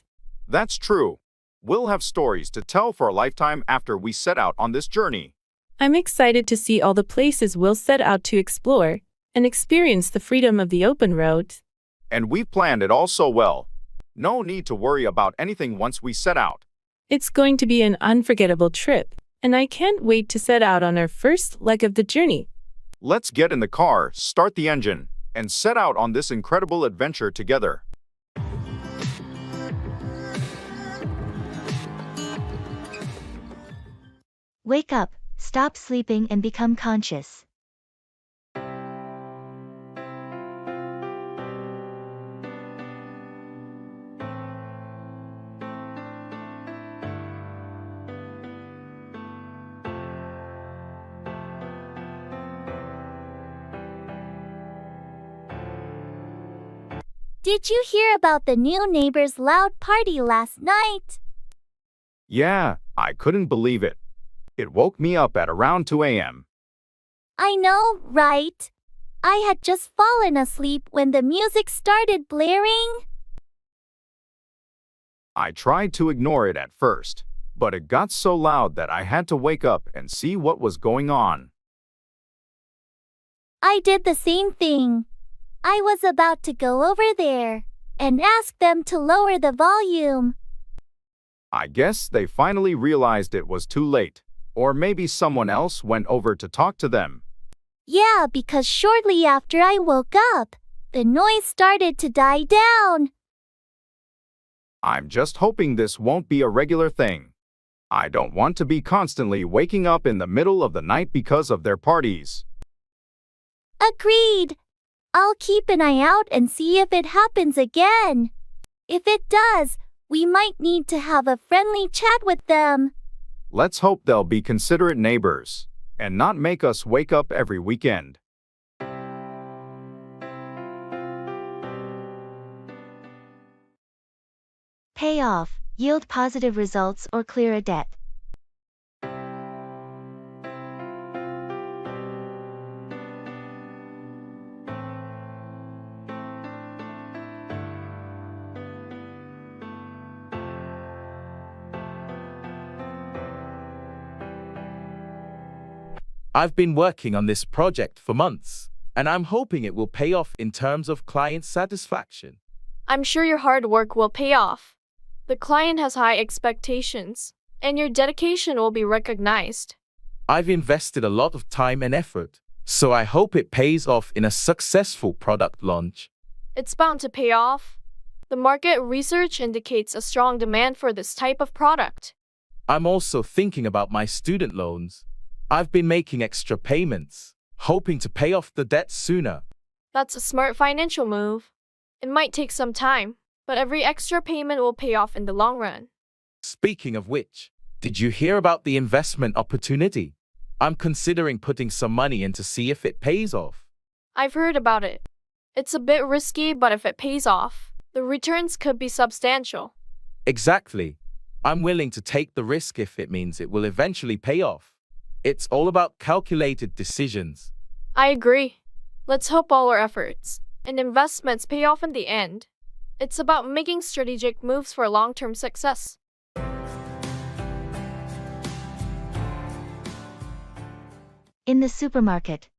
That's true. We'll have stories to tell for a lifetime after we set out on this journey. I'm excited to see all the places we'll set out to explore and experience the freedom of the open road. And we've planned it all so well. No need to worry about anything once we set out. It's going to be an unforgettable trip, and I can't wait to set out on our first leg of the journey. Let's get in the car, start the engine, and set out on this incredible adventure together. Wake up, stop sleeping and become conscious. Did you hear about the new neighbor's loud party last night? Yeah, I couldn't believe it. It woke me up at around 2 a.m. I know, right? I had just fallen asleep when the music started blaring. I tried to ignore it at first, but it got so loud that I had to wake up and see what was going on. I did the same thing. I was about to go over there and ask them to lower the volume. I guess they finally realized it was too late. Or maybe someone else went over to talk to them. Yeah, because shortly after I woke up, the noise started to die down. I'm just hoping this won't be a regular thing. I don't want to be constantly waking up in the middle of the night because of their parties. Agreed. I'll keep an eye out and see if it happens again. If it does, we might need to have a friendly chat with them. Let's hope they'll be considerate neighbors and not make us wake up every weekend. Pay off, yield positive results or clear a debt. I've been working on this project for months, and I'm hoping it will pay off in terms of client satisfaction. I'm sure your hard work will pay off. The client has high expectations, and your dedication will be recognized. I've invested a lot of time and effort, so I hope it pays off in a successful product launch. It's bound to pay off. The market research indicates a strong demand for this type of product. I'm also thinking about my student loans. I've been making extra payments, hoping to pay off the debt sooner. That's a smart financial move. It might take some time, but every extra payment will pay off in the long run. Speaking of which, did you hear about the investment opportunity? I'm considering putting some money in to see if it pays off. I've heard about it. It's a bit risky, but if it pays off, the returns could be substantial. Exactly. I'm willing to take the risk if it means it will eventually pay off. It's all about calculated decisions. I agree. Let's hope all our efforts and investments pay off in the end. It's about making strategic moves for long-term success. In the supermarket.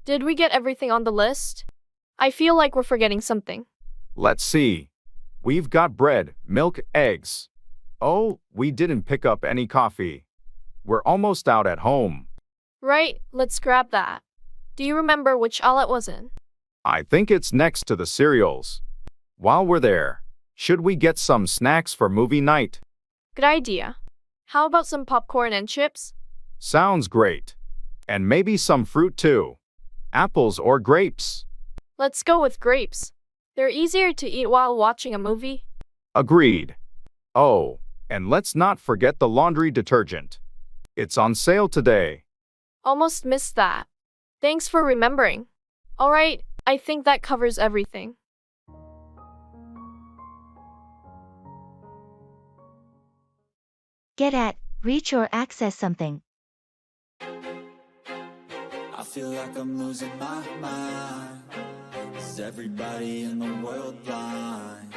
Did we get everything on the list? I feel like we're forgetting something. Let's see. We've got bread, milk, eggs. Oh, we didn't pick up any coffee. We're almost out at home. Right, let's grab that. Do you remember which aisle it was in? I think it's next to the cereals. While we're there, should we get some snacks for movie night? Good idea. How about some popcorn and chips? Sounds great. And maybe some fruit too. Apples or grapes? Let's go with grapes. They're easier to eat while watching a movie. Agreed. Oh, and let's not forget the laundry detergent. It's on sale today. Almost missed that. Thanks for remembering. Alright, I think that covers everything. Get at, reach or access something. I feel like I'm losing my mind. Is everybody in the world blind?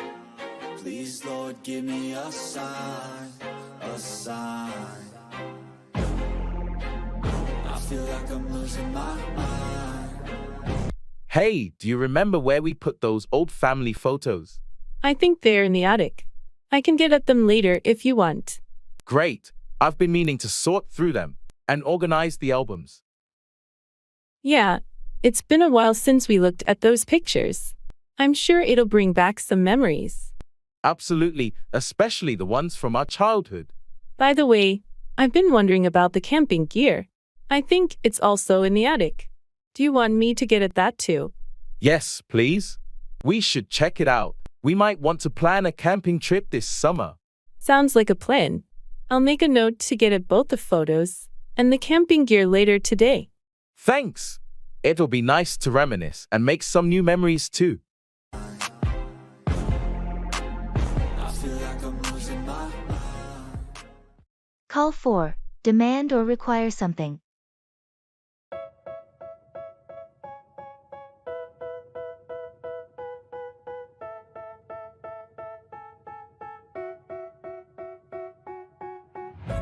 Please, Lord, give me a sign, a sign. I feel like I'm losing my mind. Hey, do you remember where we put those old family photos? I think they're in the attic. I can get at them later if you want. Great. I've been meaning to sort through them and organize the albums. Yeah, it's been a while since we looked at those pictures. I'm sure it'll bring back some memories. Absolutely, especially the ones from our childhood. By the way, I've been wondering about the camping gear. I think it's also in the attic. Do you want me to get at that too? Yes, please. We should check it out. We might want to plan a camping trip this summer. Sounds like a plan. I'll make a note to get at both the photos and the camping gear later today. Thanks. It'll be nice to reminisce and make some new memories too. I feel like I'm losing my mind. Call for, demand or require something.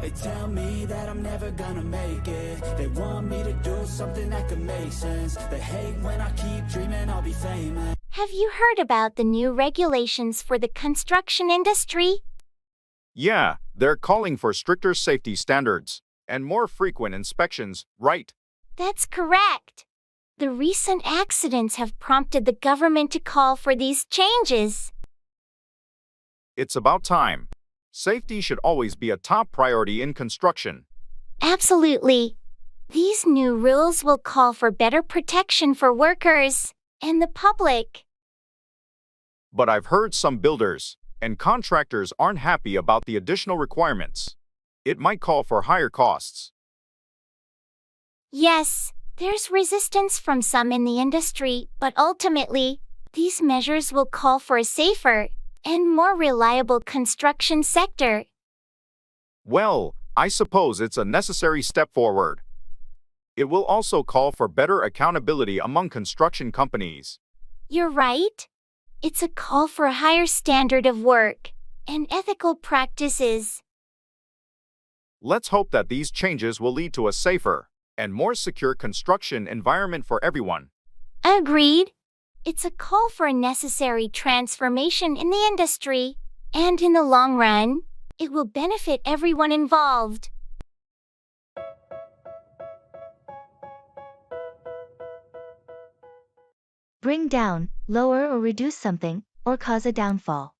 They tell me that I'm never gonna make it. They want me to do something that could make sense. They hate when I keep dreaming I'll be famous. Have you heard about the new regulations for the construction industry? Yeah, they're calling for stricter safety standards and more frequent inspections, right? That's correct. The recent accidents have prompted the government to call for these changes. It's about time. Safety should always be a top priority in construction. Absolutely. These new rules will call for better protection for workers and the public. But I've heard some builders and contractors aren't happy about the additional requirements. It might call for higher costs. Yes, there's resistance from some in the industry, but ultimately, these measures will call for a safer and more reliable construction sector. Well, I suppose it's a necessary step forward. It will also call for better accountability among construction companies. You're right. It's a call for a higher standard of work and ethical practices. Let's hope that these changes will lead to a safer and more secure construction environment for everyone. Agreed. It's a call for a necessary transformation in the industry, and in the long run, it will benefit everyone involved. Bring down, lower or reduce something, or cause a downfall.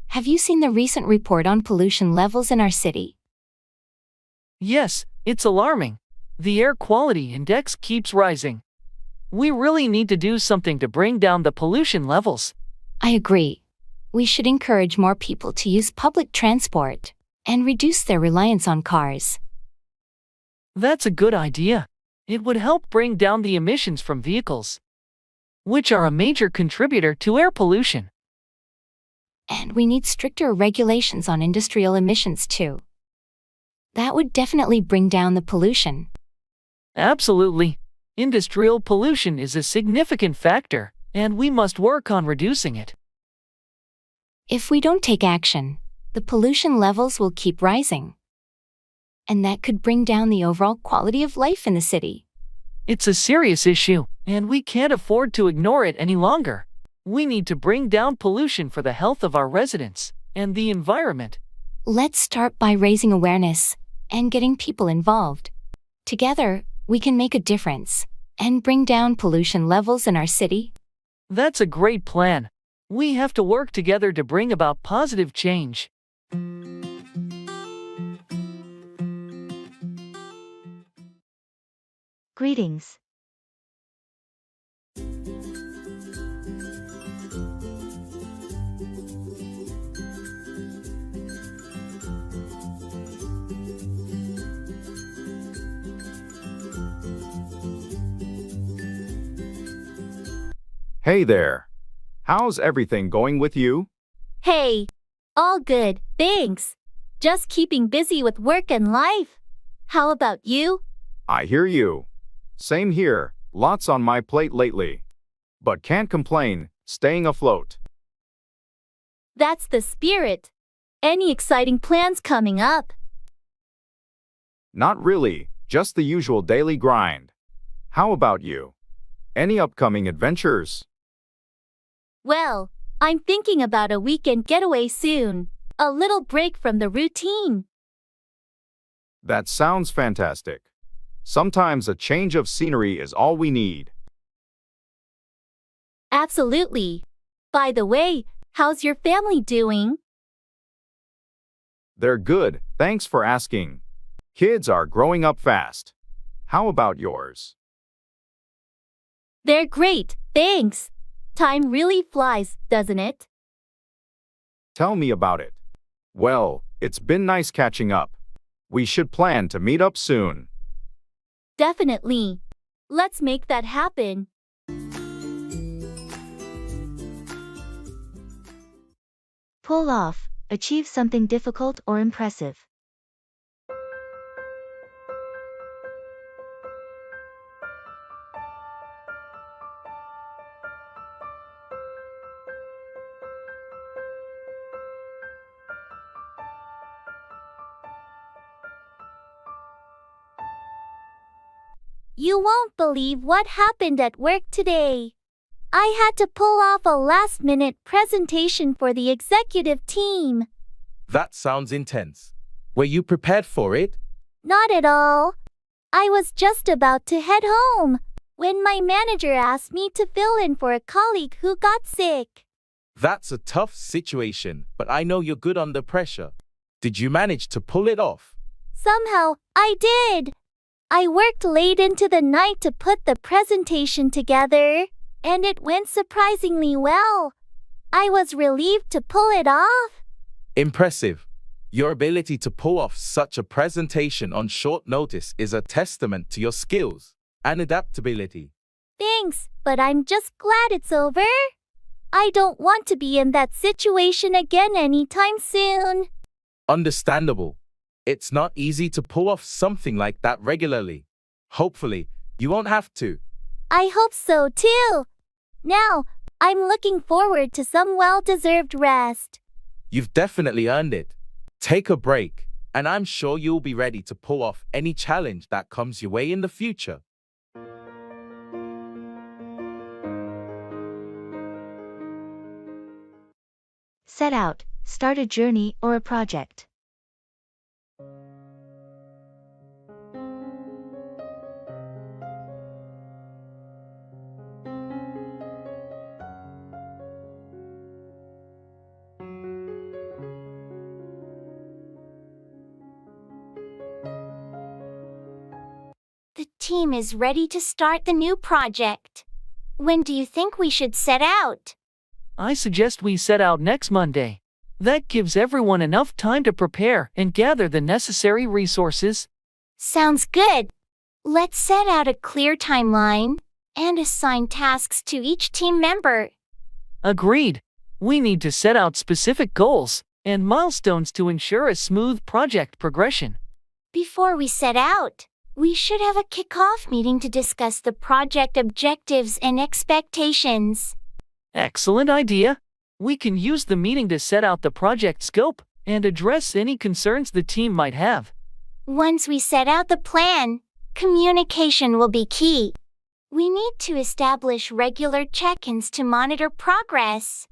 Have you seen the recent report on pollution levels in our city? Yes, it's alarming. The air quality index keeps rising. We really need to do something to bring down the pollution levels. I agree. We should encourage more people to use public transport and reduce their reliance on cars. That's a good idea. It would help bring down the emissions from vehicles, which are a major contributor to air pollution. And we need stricter regulations on industrial emissions too. That would definitely bring down the pollution. Absolutely. Industrial pollution is a significant factor, and we must work on reducing it. If we don't take action, the pollution levels will keep rising. And that could bring down the overall quality of life in the city. It's a serious issue, and we can't afford to ignore it any longer. We need to bring down pollution for the health of our residents and the environment. Let's start by raising awareness and getting people involved. Together, we can make a difference and bring down pollution levels in our city. That's a great plan. We have to work together to bring about positive change. Greetings. Hey there. How's everything going with you? Hey, all good, thanks. Just keeping busy with work and life. How about you? I hear you. Same here, lots on my plate lately. But can't complain, staying afloat. That's the spirit. Any exciting plans coming up? Not really, just the usual daily grind. How about you? Any upcoming adventures? Well, I'm thinking about a weekend getaway soon. A little break from the routine. That sounds fantastic. Sometimes a change of scenery is all we need. Absolutely. By the way, how's your family doing? They're good, thanks for asking. Kids are growing up fast. How about yours? They're great, thanks. Time really flies, doesn't it? Tell me about it. Well, it's been nice catching up. We should plan to meet up soon. Definitely. Let's make that happen. Pull off, achieve something difficult or impressive. You won't believe what happened at work today. I had to pull off a last-minute presentation for the executive team. That sounds intense. Were you prepared for it? Not at all. I was just about to head home when my manager asked me to fill in for a colleague who got sick. That's a tough situation, but I know you're good under pressure. Did you manage to pull it off? Somehow, I did. I worked late into the night to put the presentation together, and it went surprisingly well. I was relieved to pull it off. Impressive. Your ability to pull off such a presentation on short notice is a testament to your skills and adaptability. Thanks, but I'm just glad it's over. I don't want to be in that situation again anytime soon. Understandable. It's not easy to pull off something like that regularly. Hopefully, you won't have to. I hope so too. Now, I'm looking forward to some well-deserved rest. You've definitely earned it. Take a break, and I'm sure you'll be ready to pull off any challenge that comes your way in the future. Set out, start a journey or a project. The team is ready to start the new project. When do you think we should set out? I suggest we set out next Monday. That gives everyone enough time to prepare and gather the necessary resources. Sounds good. Let's set out a clear timeline and assign tasks to each team member. Agreed. We need to set out specific goals and milestones to ensure a smooth project progression. Before we set out, we should have a kickoff meeting to discuss the project objectives and expectations. Excellent idea. We can use the meeting to set out the project scope and address any concerns the team might have. Once we set out the plan, communication will be key. We need to establish regular check-ins to monitor progress.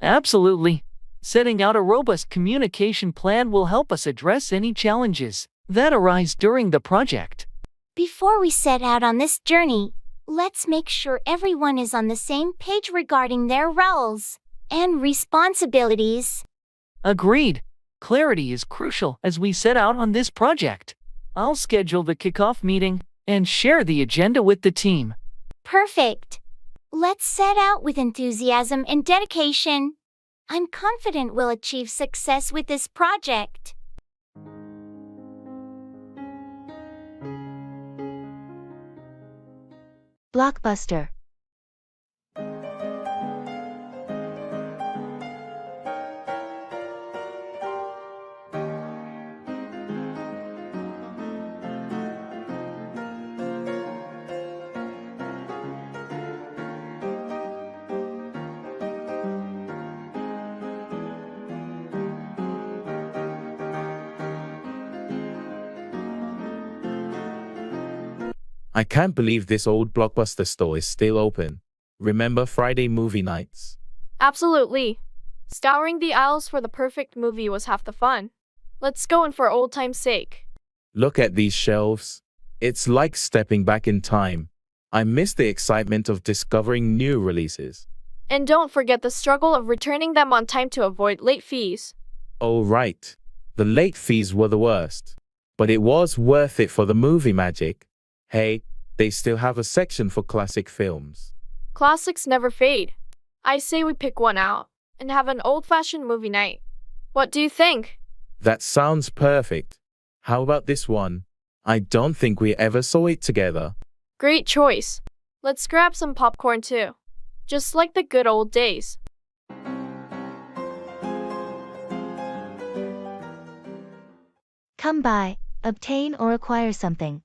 Absolutely. Setting out a robust communication plan will help us address any challenges that arise during the project. Before we set out on this journey, let's make sure everyone is on the same page regarding their roles and responsibilities. Agreed. Clarity is crucial as we set out on this project. I'll schedule the kickoff meeting and share the agenda with the team. Perfect. Let's set out with enthusiasm and dedication. I'm confident we'll achieve success with this project. Blockbuster. I can't believe this old Blockbuster store is still open. Remember Friday movie nights? Absolutely. Scouring the aisles for the perfect movie was half the fun. Let's go in for old time's sake. Look at these shelves. It's like stepping back in time. I miss the excitement of discovering new releases. And don't forget the struggle of returning them on time to avoid late fees. Oh, right. The late fees were the worst. But it was worth it for the movie magic. Hey, they still have a section for classic films. Classics never fade. I say we pick one out and have an old-fashioned movie night. What do you think? That sounds perfect. How about this one? I don't think we ever saw it together. Great choice. Let's grab some popcorn too. Just like the good old days. Come by, obtain or acquire something.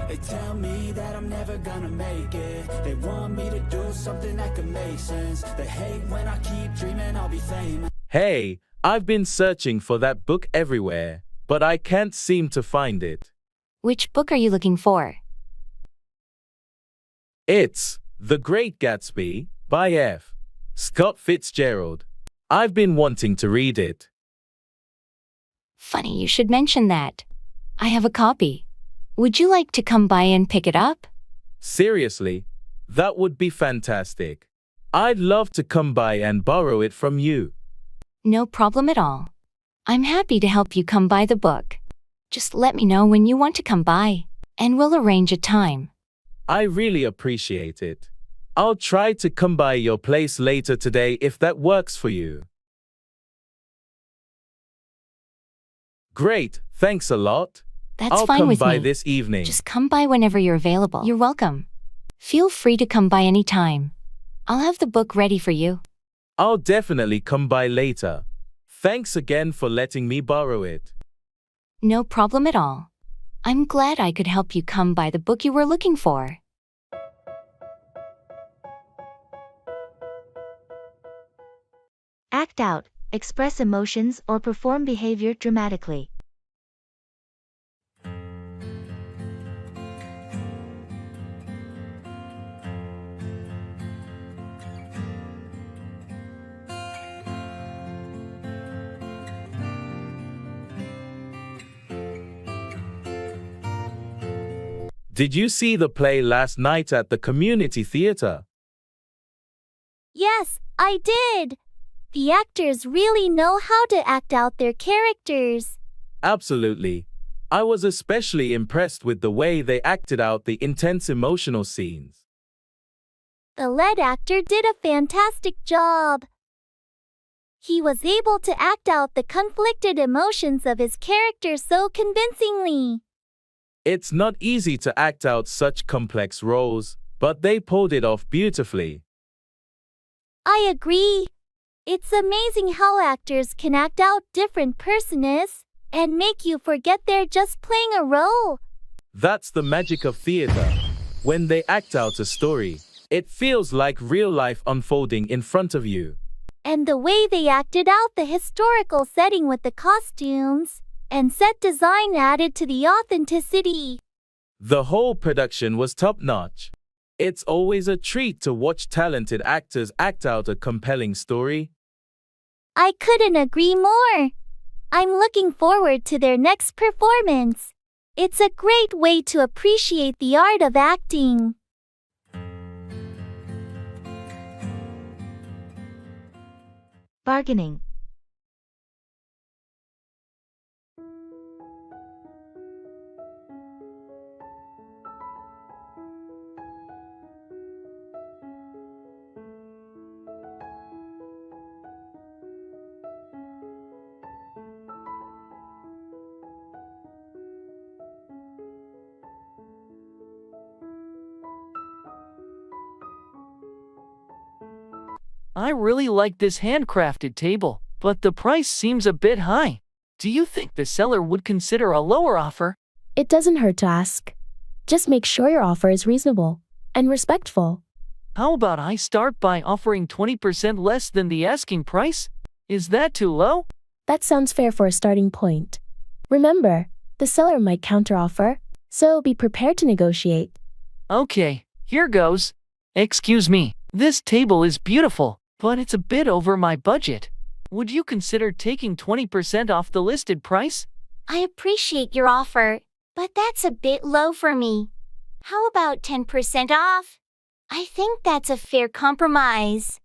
They tell me that I'm never gonna make it. They want me to do something that could make sense. They hate when I keep dreaming I'll be famous. Hey, I've been searching for that book everywhere, but I can't seem to find it. Which book are you looking for? It's The Great Gatsby by F. Scott Fitzgerald. I've been wanting to read it. Funny you should mention that. I have a copy. Would you like to come by and pick it up? Seriously, that would be fantastic. I'd love to come by and borrow it from you. No problem at all. I'm happy to help you come by the book. Just let me know when you want to come by, and we'll arrange a time. I really appreciate it. I'll try to come by your place later today if that works for you. Great, thanks a lot. That's I'll fine come with by me. this evening. Just come by whenever you're available. You're welcome. Feel free to come by any time. I'll have the book ready for you. I'll definitely come by later. Thanks again for letting me borrow it. No problem at all. I'm glad I could help you come by the book you were looking for. Act out, express emotions or perform behavior dramatically. Did you see the play last night at the community theater? Yes, I did. The actors really know how to act out their characters. Absolutely. I was especially impressed with the way they acted out the intense emotional scenes. The lead actor did a fantastic job. He was able to act out the conflicted emotions of his character so convincingly. It's not easy to act out such complex roles, but they pulled it off beautifully. I agree. It's amazing how actors can act out different personas and make you forget they're just playing a role. That's the magic of theater. When they act out a story, it feels like real life unfolding in front of you. And the way they acted out the historical setting with the costumes and set design added to the authenticity. The whole production was top-notch. It's always a treat to watch talented actors act out a compelling story. I couldn't agree more. I'm looking forward to their next performance. It's a great way to appreciate the art of acting. Bargaining. I really like this handcrafted table, but the price seems a bit high. Do you think the seller would consider a lower offer? It doesn't hurt to ask. Just make sure your offer is reasonable and respectful. How about I start by offering 20% less than the asking price? Is that too low? That sounds fair for a starting point. Remember, the seller might counteroffer, so be prepared to negotiate. Okay, here goes. Excuse me, this table is beautiful, but it's a bit over my budget. Would you consider taking 20% off the listed price? I appreciate your offer, but that's a bit low for me. How about 10% off? I think that's a fair compromise.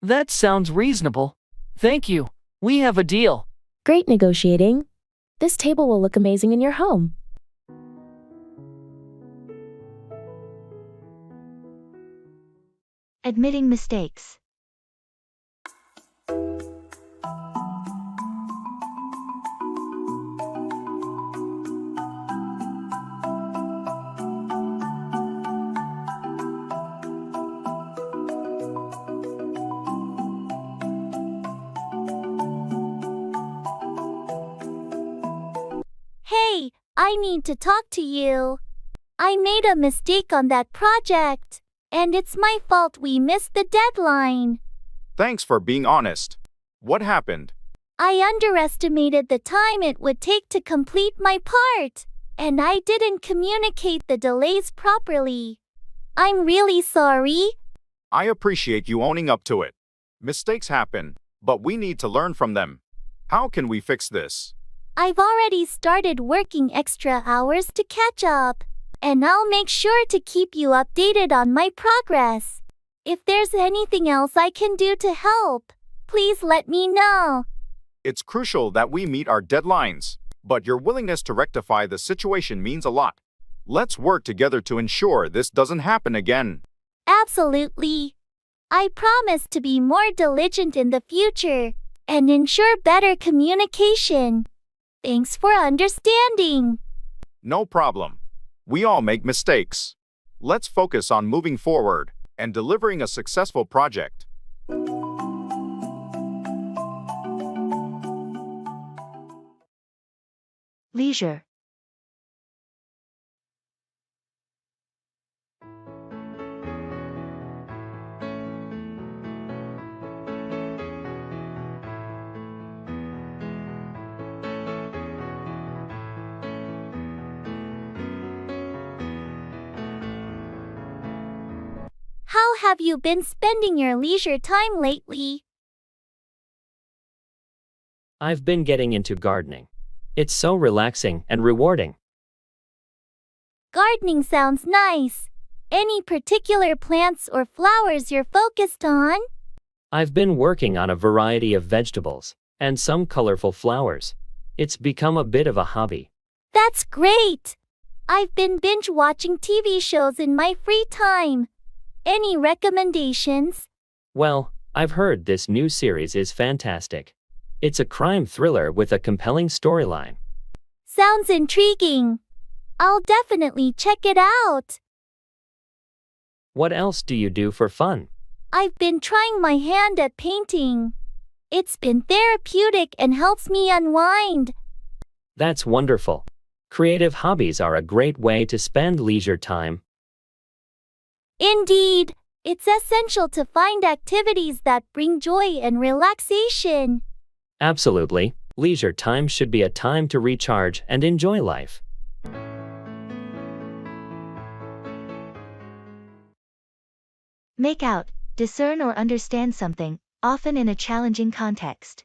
That sounds reasonable. Thank you. We have a deal. Great negotiating. This table will look amazing in your home. Admitting mistakes. Hey, I need to talk to you. I made a mistake on that project, and it's my fault we missed the deadline. Thanks for being honest. What happened? I underestimated the time it would take to complete my part, and I didn't communicate the delays properly. I'm really sorry. I appreciate you owning up to it. Mistakes happen, but we need to learn from them. How can we fix this? I've already started working extra hours to catch up, and I'll make sure to keep you updated on my progress. If there's anything else I can do to help, please let me know. It's crucial that we meet our deadlines, but your willingness to rectify the situation means a lot. Let's work together to ensure this doesn't happen again. Absolutely. I promise to be more diligent in the future and ensure better communication. Thanks for understanding. No problem. We all make mistakes. Let's focus on moving forward and delivering a successful project. Leisure. How have you been spending your leisure time lately? I've been getting into gardening. It's so relaxing and rewarding. Gardening sounds nice. Any particular plants or flowers you're focused on? I've been working on a variety of vegetables and some colorful flowers. It's become a bit of a hobby. That's great! I've been binge watching TV shows in my free time. Any recommendations? Well, I've heard this new series is fantastic. It's a crime thriller with a compelling storyline. Sounds intriguing. I'll definitely check it out. What else do you do for fun? I've been trying my hand at painting. It's been therapeutic and helps me unwind. That's wonderful. Creative hobbies are a great way to spend leisure time. Indeed, it's essential to find activities that bring joy and relaxation. Absolutely. Leisure time should be a time to recharge and enjoy life. Make out, discern or understand something, often in a challenging context.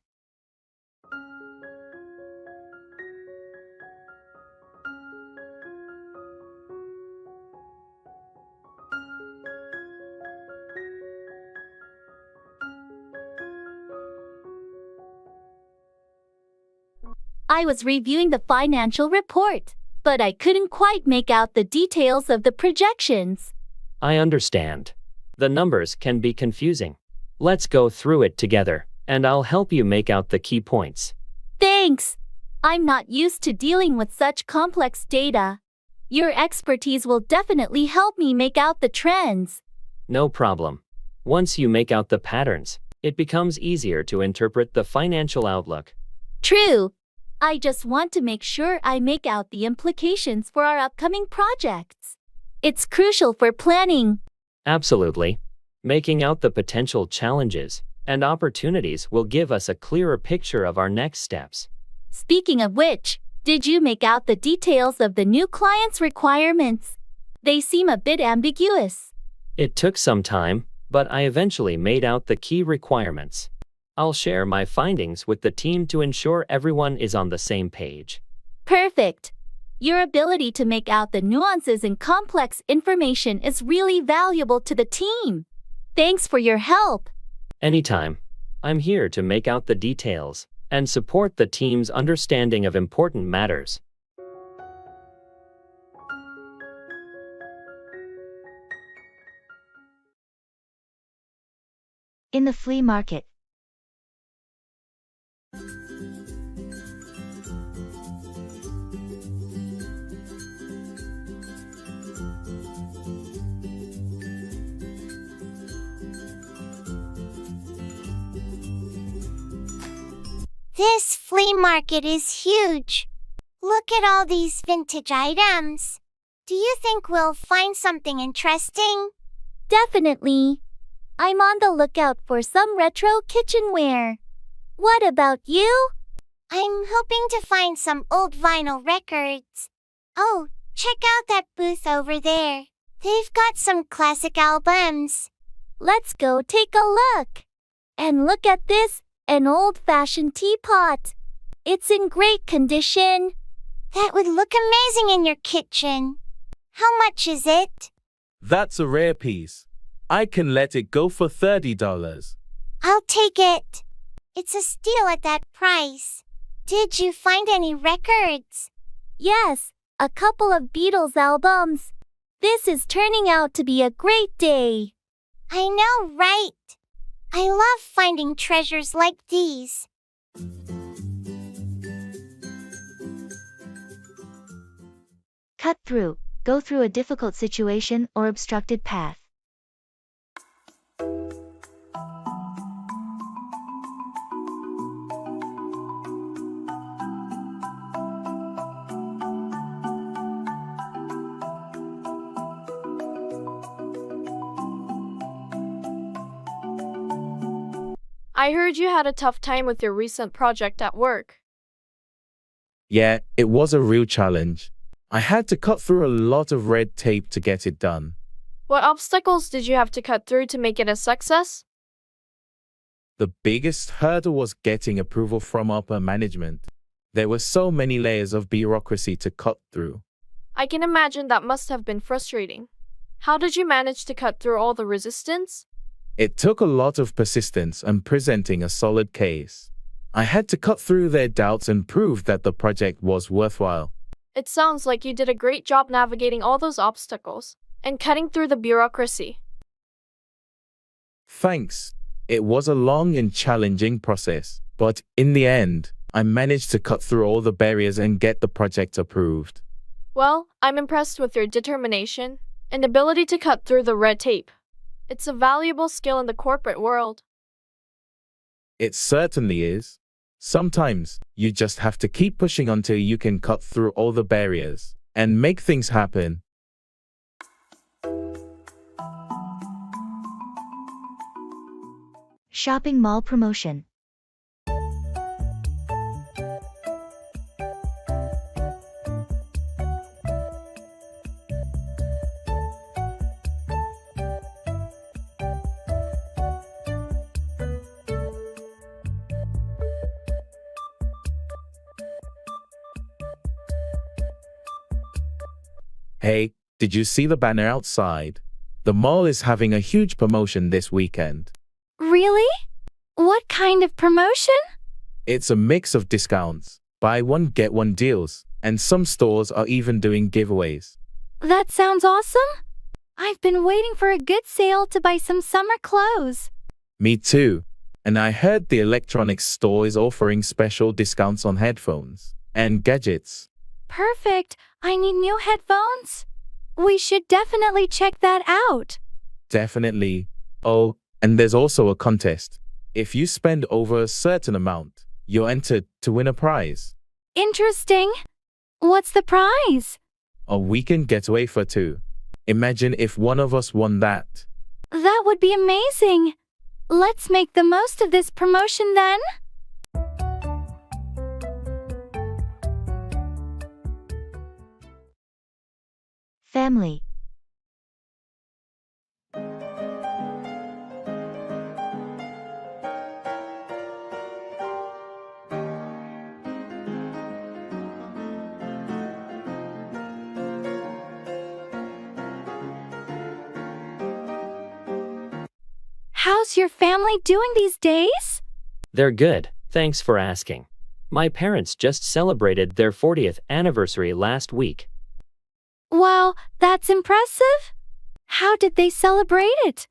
I was reviewing the financial report, but I couldn't quite make out the details of the projections. I understand. The numbers can be confusing. Let's go through it together, and I'll help you make out the key points. Thanks. I'm not used to dealing with such complex data. Your expertise will definitely help me make out the trends. No problem. Once you make out the patterns, it becomes easier to interpret the financial outlook. True. I just want to make sure I make out the implications for our upcoming projects. It's crucial for planning. Absolutely. Making out the potential challenges and opportunities will give us a clearer picture of our next steps. Speaking of which, did you make out the details of the new client's requirements? They seem a bit ambiguous. It took some time, but I eventually made out the key requirements. I'll share my findings with the team to ensure everyone is on the same page. Perfect. Your ability to make out the nuances in complex information is really valuable to the team. Thanks for your help. Anytime. I'm here to make out the details and support the team's understanding of important matters. In the flea market. This flea market is huge. Look at all these vintage items. Do you think we'll find something interesting? Definitely. I'm on the lookout for some retro kitchenware. What about you? I'm hoping to find some old vinyl records. Oh, check out that booth over there. They've got some classic albums. Let's go take a look. And look at this, an old-fashioned teapot. It's in great condition. That would look amazing in your kitchen. How much is it? That's a rare piece. I can let it go for $30. I'll take it. It's a steal at that price. Did you find any records? Yes, a couple of Beatles albums. This is turning out to be a great day. I know, right? I love finding treasures like these. Cut through, go through a difficult situation or obstructed path. I heard you had a tough time with your recent project at work. Yeah, it was a real challenge. I had to cut through a lot of red tape to get it done. What obstacles did you have to cut through to make it a success? The biggest hurdle was getting approval from upper management. There were so many layers of bureaucracy to cut through. I can imagine that must have been frustrating. How did you manage to cut through all the resistance? It took a lot of persistence and presenting a solid case. I had to cut through their doubts and prove that the project was worthwhile. It sounds like you did a great job navigating all those obstacles and cutting through the bureaucracy. Thanks. It was a long and challenging process, but in the end, I managed to cut through all the barriers and get the project approved. Well, I'm impressed with your determination and ability to cut through the red tape. It's a valuable skill in the corporate world. It certainly is. Sometimes, you just have to keep pushing until you can cut through all the barriers and make things happen. Shopping mall promotion. Hey, did you see the banner outside? The mall is having a huge promotion this weekend. Really? What kind of promotion? It's a mix of discounts, buy one get one deals, and some stores are even doing giveaways. That sounds awesome. I've been waiting for a good sale to buy some summer clothes. Me too. And I heard the electronics store is offering special discounts on headphones and gadgets. Perfect. I need new headphones. We should definitely check that out. Definitely. Oh, and there's also a contest. If you spend over a certain amount, you're entered to win a prize. Interesting. What's the prize? A weekend getaway for two. Imagine if one of us won that. That would be amazing. Let's make the most of this promotion then. Family. How's your family doing these days? They're good, thanks for asking. My parents just celebrated their 40th anniversary last week. Wow, that's impressive. How did they celebrate it?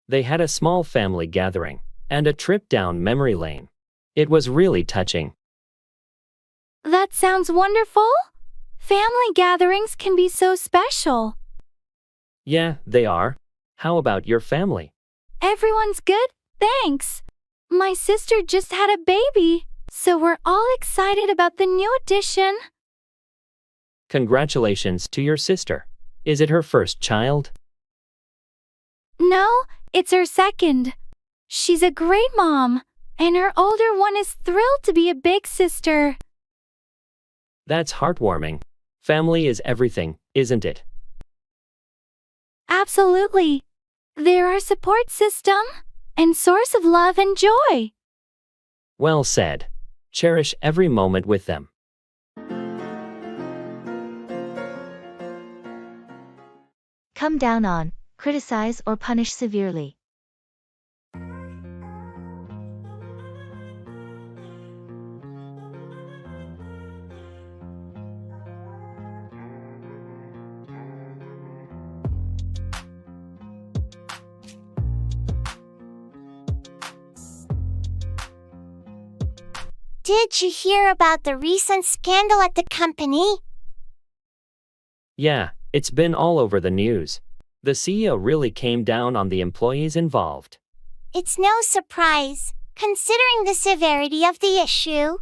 They had a small family gathering and a trip down memory lane. It was really touching. That sounds wonderful. Family gatherings can be so special. Yeah, they are. How about your family? Everyone's good, thanks. My sister just had a baby, so we're all excited about the new addition. Congratulations to your sister. Is it her first child? No, it's her second. She's a great mom, and her older one is thrilled to be a big sister. That's heartwarming. Family is everything, isn't it? Absolutely. They're our support system and source of love and joy. Well said. Cherish every moment with them. Come down on, criticize or punish severely. Did you hear about the recent scandal at the company? Yeah, it's been all over the news. The CEO really came down on the employees involved. It's no surprise, considering the severity of the issue.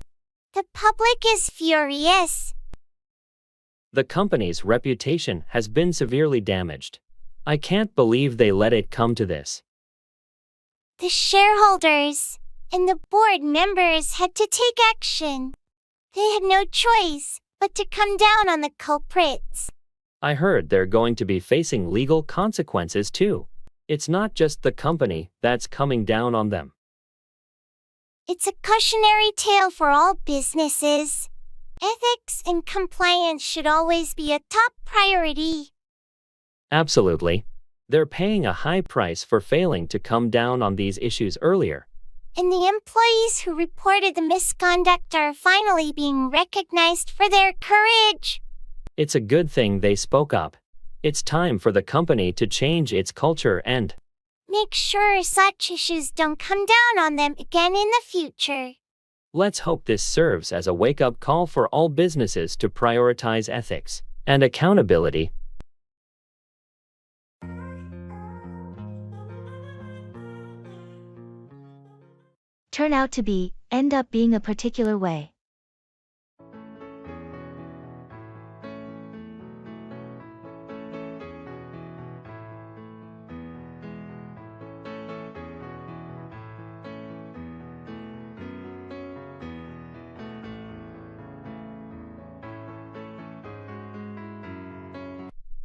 The public is furious. The company's reputation has been severely damaged. I can't believe they let it come to this. The shareholders and the board members had to take action. They had no choice but to come down on the culprits. I heard they're going to be facing legal consequences too. It's not just the company that's coming down on them. It's a cautionary tale for all businesses. Ethics and compliance should always be a top priority. Absolutely. They're paying a high price for failing to come down on these issues earlier. And the employees who reported the misconduct are finally being recognized for their courage. It's a good thing they spoke up. It's time for the company to change its culture and make sure such issues don't come down on them again in the future. let's hope this serves as a wake-up call for all businesses to prioritize ethics and accountability. Turn out to be, end up being a particular way.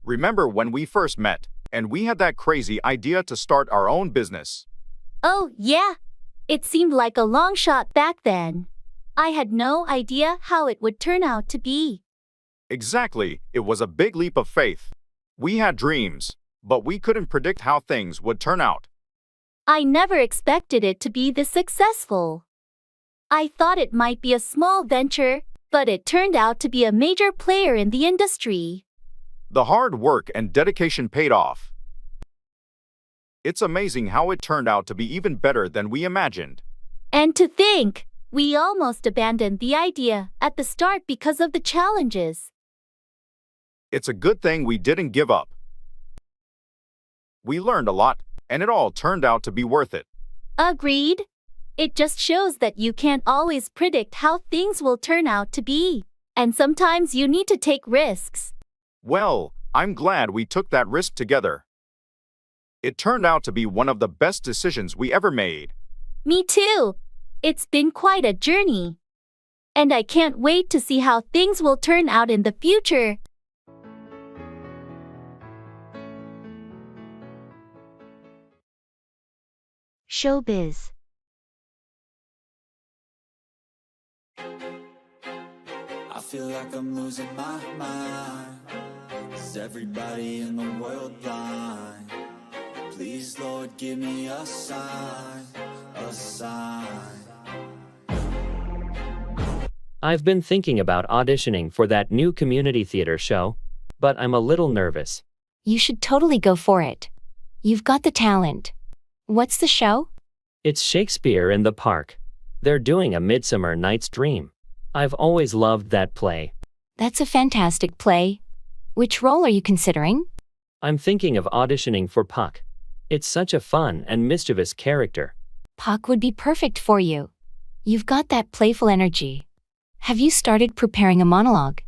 Remember when we first met, and we had that crazy idea to start our own business? Oh, yeah. It seemed like a long shot back then. I had no idea how it would turn out to be. Exactly, it was a big leap of faith. We had dreams, but we couldn't predict how things would turn out. I never expected it to be this successful. I thought it might be a small venture, but it turned out to be a major player in the industry. The hard work and dedication paid off. It's amazing how it turned out to be even better than we imagined. And to think, we almost abandoned the idea at the start because of the challenges. It's a good thing we didn't give up. We learned a lot, and it all turned out to be worth it. Agreed. It just shows that you can't always predict how things will turn out to be. And sometimes you need to take risks. Well, I'm glad we took that risk together. It turned out to be one of the best decisions we ever made. Me too. It's been quite a journey. And I can't wait to see how things will turn out in the future. Showbiz. I feel like I'm losing my mind. Is everybody in the world blind? Please, Lord, give me a sign, a sign. I've been thinking about auditioning for that new community theater show, but I'm a little nervous. You should totally go for it. You've got the talent. What's the show? It's Shakespeare in the Park. They're doing A Midsummer Night's Dream. I've always loved that play. That's a fantastic play. Which role are you considering? I'm thinking of auditioning for Puck. It's such a fun and mischievous character. Puck would be perfect for you. You've got that playful energy. Have you started preparing a monologue?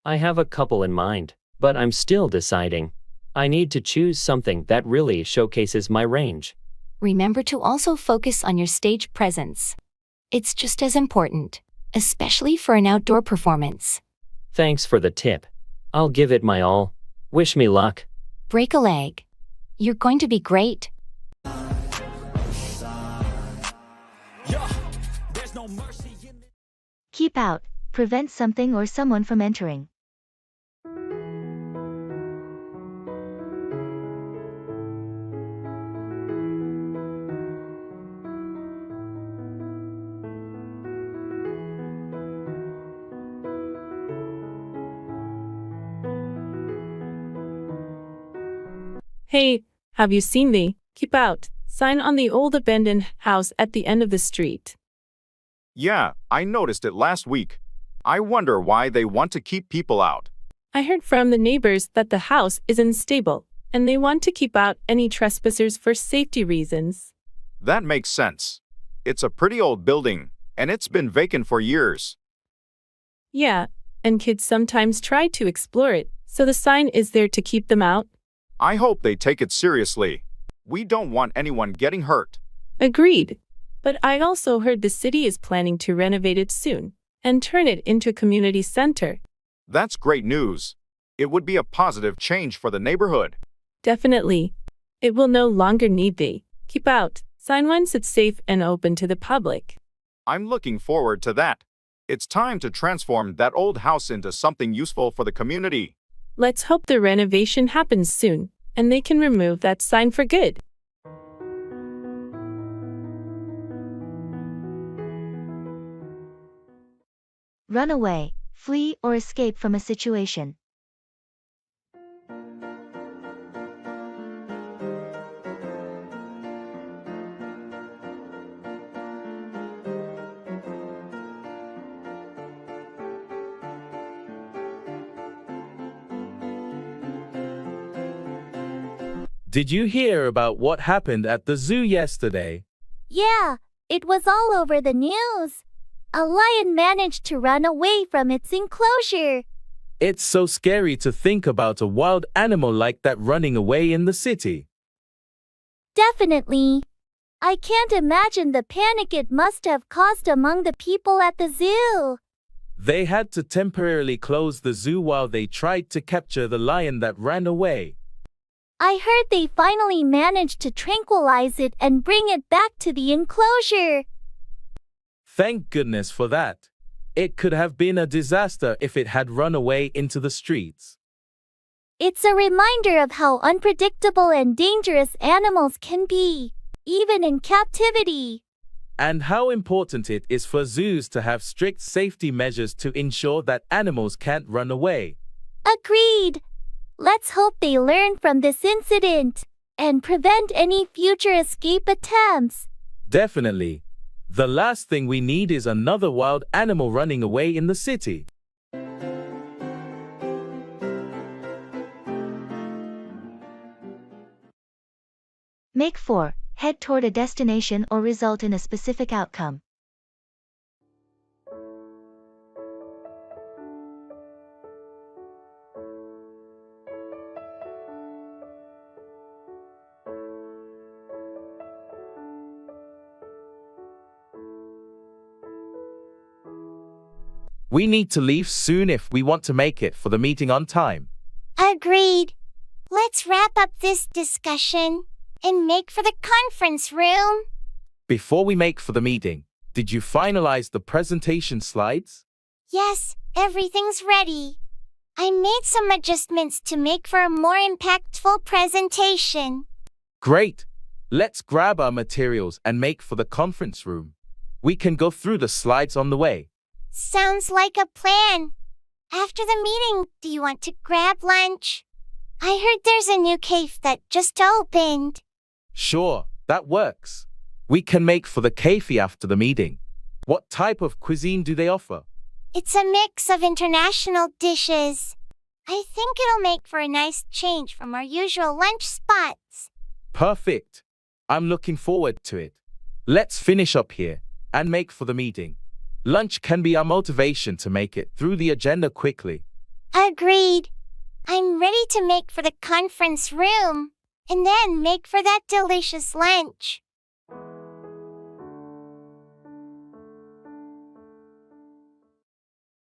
I have a couple in mind, but I'm still deciding. I need to choose something that really showcases my range. Remember to also focus on your stage presence. It's just as important, especially for an outdoor performance. Thanks for the tip. I'll give it my all. Wish me luck. Break a leg. You're going to be great. Keep out, prevent something or someone from entering. Hey, have you seen the "Keep Out" sign on the old abandoned house at the end of the street? Yeah, I noticed it last week. I wonder why they want to keep people out. I heard from the neighbors that the house is unstable, and they want to keep out any trespassers for safety reasons. That makes sense. It's a pretty old building, and it's been vacant for years. Yeah, and kids sometimes try to explore it, so the sign is there to keep them out. I hope they take it seriously. We don't want anyone getting hurt. Agreed. But I also heard the city is planning to renovate it soon and turn it into a community center. That's great news. It would be a positive change for the neighborhood. Definitely. It will no longer need the "Keep Out" sign once it's safe and open to the public. I'm looking forward to that. It's time to transform that old house into something useful for the community. Let's hope the renovation happens soon, and they can remove that sign for good. Run away, flee or escape from a situation. Did you hear about what happened at the zoo yesterday? Yeah, it was all over the news. A lion managed to run away from its enclosure. It's so scary to think about a wild animal like that running away in the city. Definitely. I can't imagine the panic it must have caused among the people at the zoo. They had to temporarily close the zoo while they tried to capture the lion that ran away. I heard they finally managed to tranquilize it and bring it back to the enclosure. Thank goodness for that. It could have been a disaster if it had run away into the streets. It's a reminder of how unpredictable and dangerous animals can be, even in captivity. And how important it is for zoos to have strict safety measures to ensure that animals can't run away. Agreed. Let's hope they learn from this incident and prevent any future escape attempts. Definitely. The last thing we need is another wild animal running away in the city. Make 4. Head toward a destination or result in a specific outcome. We need to leave soon if we want to make it for the meeting on time. Agreed. Let's wrap up this discussion and make for the conference room. Before we make for the meeting, did you finalize the presentation slides? Yes, everything's ready. I made some adjustments to make for a more impactful presentation. Great! Let's grab our materials and make for the conference room. We can go through the slides on the way. Sounds like a plan. After the meeting, do you want to grab lunch? I heard there's a new cafe that just opened. Sure, that works. We can make for the cafe after the meeting. What type of cuisine do they offer? It's a mix of international dishes. I think it'll make for a nice change from our usual lunch spots. Perfect. I'm looking forward to it. Let's finish up here and make for the meeting. Lunch can be our motivation to make it through the agenda quickly. Agreed. I'm ready to make for the conference room and then make for that delicious lunch.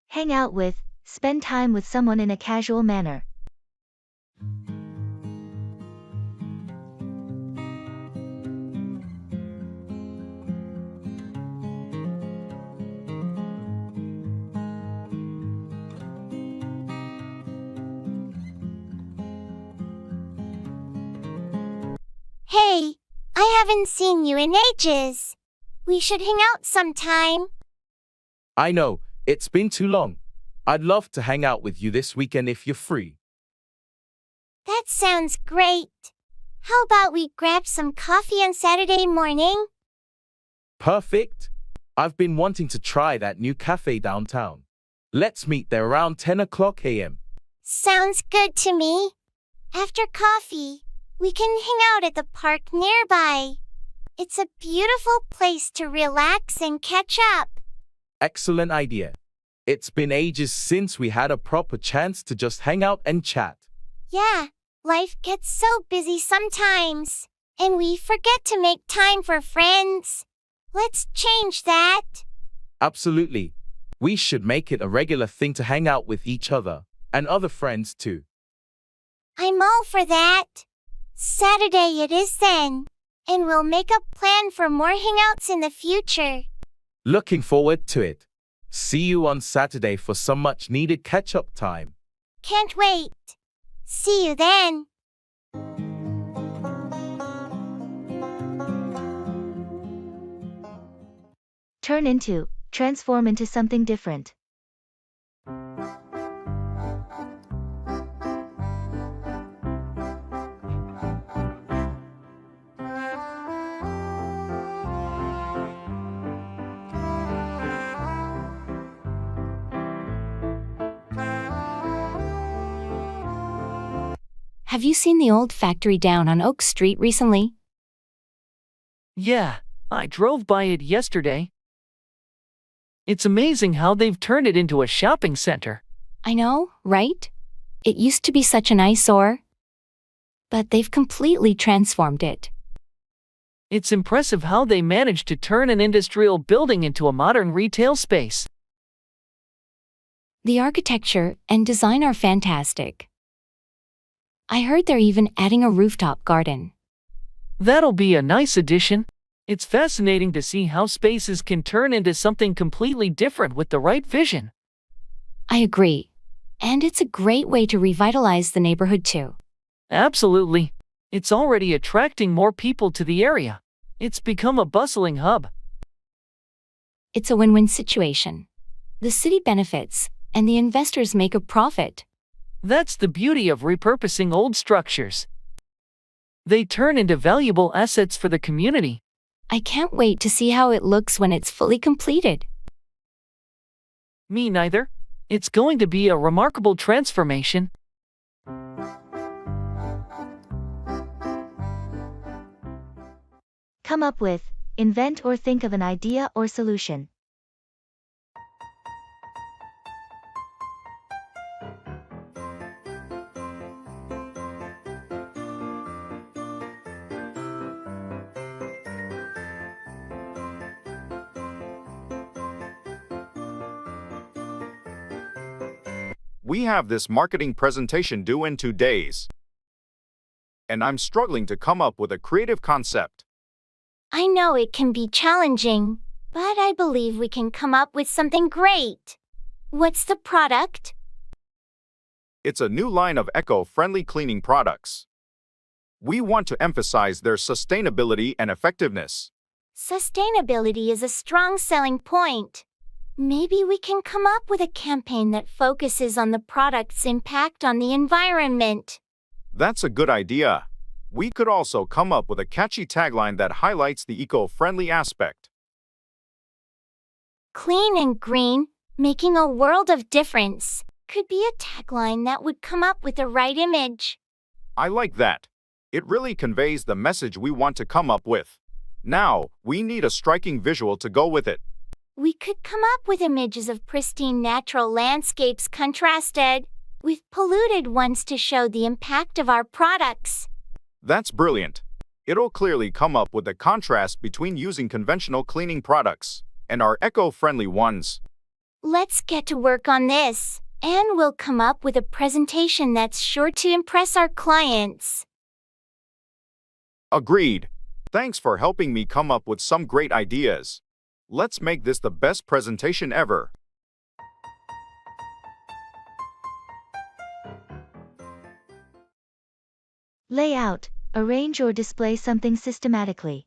Hang out with, spend time with someone in a casual manner. Hey, I haven't seen you in ages. We should hang out sometime. I know, it's been too long. I'd love to hang out with you this weekend if you're free. That sounds great. How about we grab some coffee on Saturday morning? Perfect. I've been wanting to try that new cafe downtown. Let's meet there around 10 o'clock a.m. Sounds good to me. After coffee, we can hang out at the park nearby. It's a beautiful place to relax and catch up. Excellent idea. It's been ages since we had a proper chance to just hang out and chat. Yeah, life gets so busy sometimes, and we forget to make time for friends. Let's change that. Absolutely. We should make it a regular thing to hang out with each other, and other friends too. I'm all for that. Saturday it is then, and we'll make a plan for more hangouts in the future. Looking forward to it. See you on Saturday for some much-needed catch-up time. Can't wait. See you then. transform into something different. Have you seen the old factory down on Oak Street recently? Yeah, I drove by it yesterday. It's amazing how they've turned it into a shopping center. I know, right? It used to be such an eyesore. But they've completely transformed it. It's impressive how they managed to turn an industrial building into a modern retail space. The architecture and design are fantastic. I heard they're even adding a rooftop garden. That'll be a nice addition. It's fascinating to see how spaces can turn into something completely different with the right vision. I agree. And it's a great way to revitalize the neighborhood too. Absolutely. It's already attracting more people to the area. It's become a bustling hub. It's a win-win situation. The city benefits, and the investors make a profit. That's the beauty of repurposing old structures. They turn into valuable assets for the community. I can't wait to see how it looks when it's fully completed. Me neither. It's going to be a remarkable transformation. Come up with, invent or think of an idea or solution. We have this marketing presentation due in 2 days. And I'm struggling to come up with a creative concept. I know it can be challenging, but I believe we can come up with something great. What's the product? It's a new line of eco-friendly cleaning products. We want to emphasize their sustainability and effectiveness. Sustainability is a strong selling point. Maybe we can come up with a campaign that focuses on the product's impact on the environment. That's a good idea. We could also come up with a catchy tagline that highlights the eco-friendly aspect. Clean and green, making a world of difference, could be a tagline that would come up with the right image. I like that. It really conveys the message we want to come up with. Now, we need a striking visual to go with it. We could come up with images of pristine natural landscapes contrasted with polluted ones to show the impact of our products. That's brilliant. It'll clearly come up with the contrast between using conventional cleaning products and our eco-friendly ones. Let's get to work on this, and we'll come up with a presentation that's sure to impress our clients. Agreed. Thanks for helping me come up with some great ideas. Let's make this the best presentation ever. Lay out, arrange or display something systematically.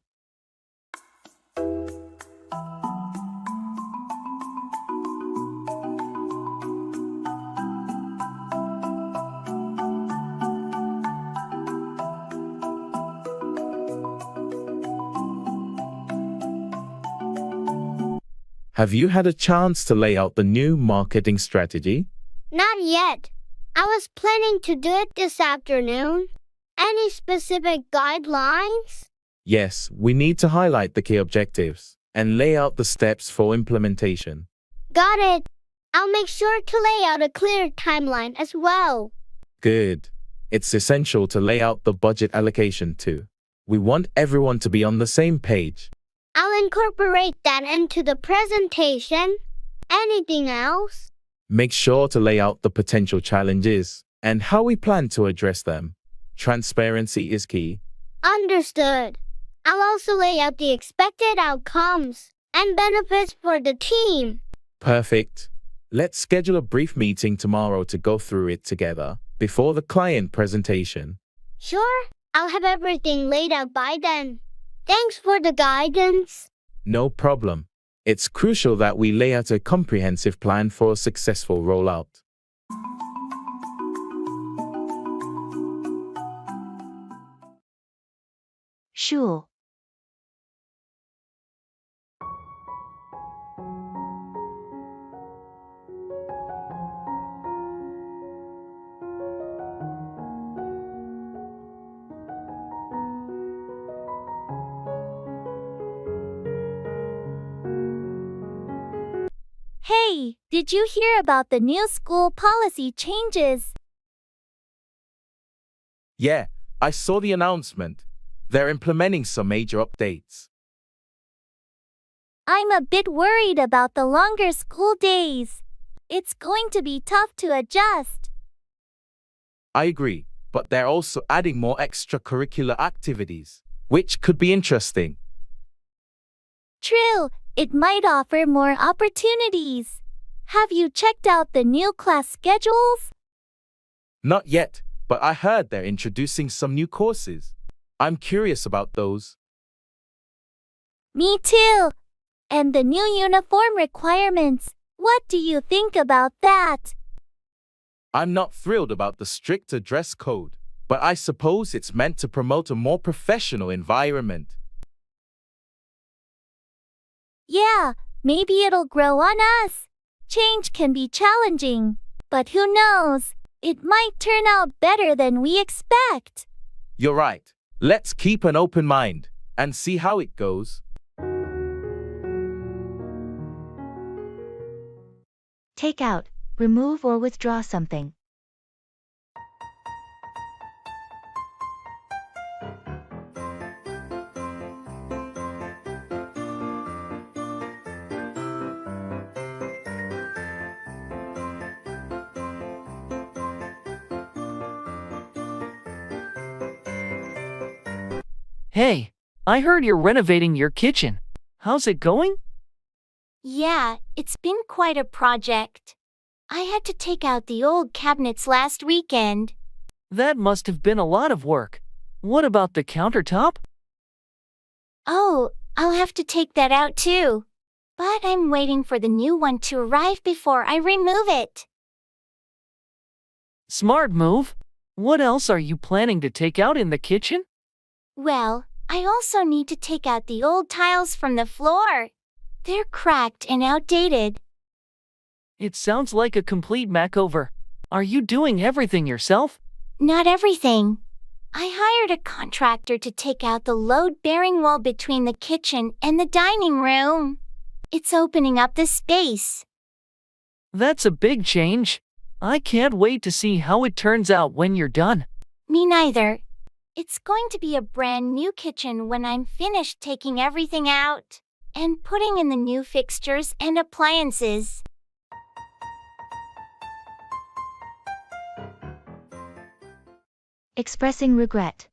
Have you had a chance to lay out the new marketing strategy? Not yet. I was planning to do it this afternoon. Any specific guidelines? Yes, we need to highlight the key objectives and lay out the steps for implementation. Got it. I'll make sure to lay out a clear timeline as well. Good. It's essential to lay out the budget allocation too. We want everyone to be on the same page. I'll incorporate that into the presentation. Anything else? Make sure to lay out the potential challenges and how we plan to address them. Transparency is key. Understood. I'll also lay out the expected outcomes and benefits for the team. Perfect. Let's schedule a brief meeting tomorrow to go through it together before the client presentation. Sure, I'll have everything laid out by then. Thanks for the guidance. No problem. It's crucial that we lay out a comprehensive plan for a successful rollout. Sure. Hey, did you hear about the new school policy changes? Yeah, I saw the announcement. They're implementing some major updates. I'm a bit worried about the longer school days. It's going to be tough to adjust. I agree, but they're also adding more extracurricular activities, which could be interesting. True, it might offer more opportunities. Have you checked out the new class schedules? Not yet, but I heard they're introducing some new courses. I'm curious about those. Me too. And the new uniform requirements. What do you think about that? I'm not thrilled about the stricter dress code, but I suppose it's meant to promote a more professional environment. Yeah, maybe it'll grow on us. Change can be challenging, but who knows? It might turn out better than we expect. You're right. Let's keep an open mind and see how it goes. Take out, remove or withdraw something. Hey, I heard you're renovating your kitchen. How's it going? Yeah, it's been quite a project. I had to take out the old cabinets last weekend. That must have been a lot of work. What about the countertop? Oh, I'll have to take that out too. But I'm waiting for the new one to arrive before I remove it. Smart move. What else are you planning to take out in the kitchen? Well, I also need to take out the old tiles from the floor. They're cracked and outdated. It sounds like a complete makeover. Are you doing everything yourself? Not everything. I hired a contractor to take out the load-bearing wall between the kitchen and the dining room. It's opening up the space. That's a big change. I can't wait to see how it turns out when you're done. Me neither. It's going to be a brand new kitchen when I'm finished taking everything out and putting in the new fixtures and appliances. Expressing regret.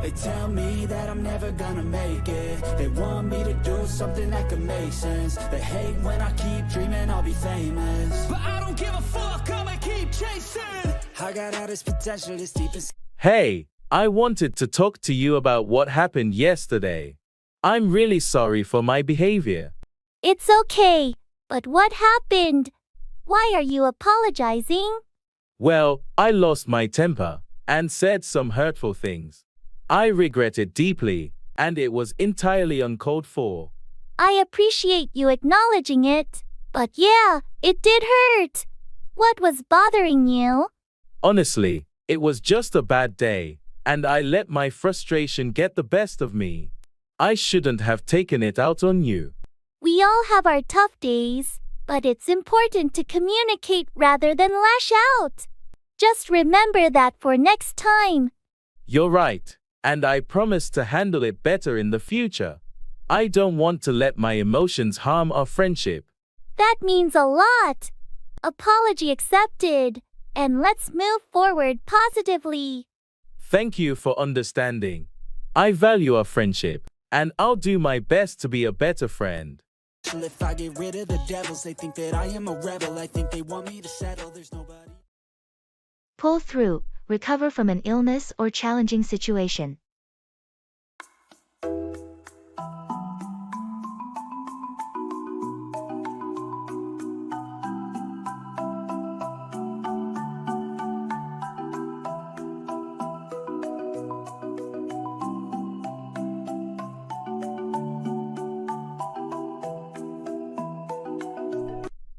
They tell me that I'm never gonna make it. They want me to do something that could make sense. They hate when I keep dreaming I'll be famous, but I don't give a fuck, I'ma keep chasing. I got all this potential that's deep inside. Hey, I wanted to talk to you about what happened yesterday. I'm really sorry for my behavior. It's okay, but what happened? Why are you apologizing? Well, I lost my temper and said some hurtful things. I regret it deeply, and it was entirely uncalled for. I appreciate you acknowledging it, but yeah, it did hurt. What was bothering you? Honestly, it was just a bad day, and I let my frustration get the best of me. I shouldn't have taken it out on you. We all have our tough days, but it's important to communicate rather than lash out. Just remember that for next time. You're right, and I promise to handle it better in the future. I don't want to let my emotions harm our friendship. That means a lot. Apology accepted, and let's move forward positively. Thank you for understanding. I value our friendship, and I'll do my best to be a better friend. If I get rid of the devils, they think that I am a rebel. I think they want me to settle, there's nobody. Pull through, recover from an illness or challenging situation.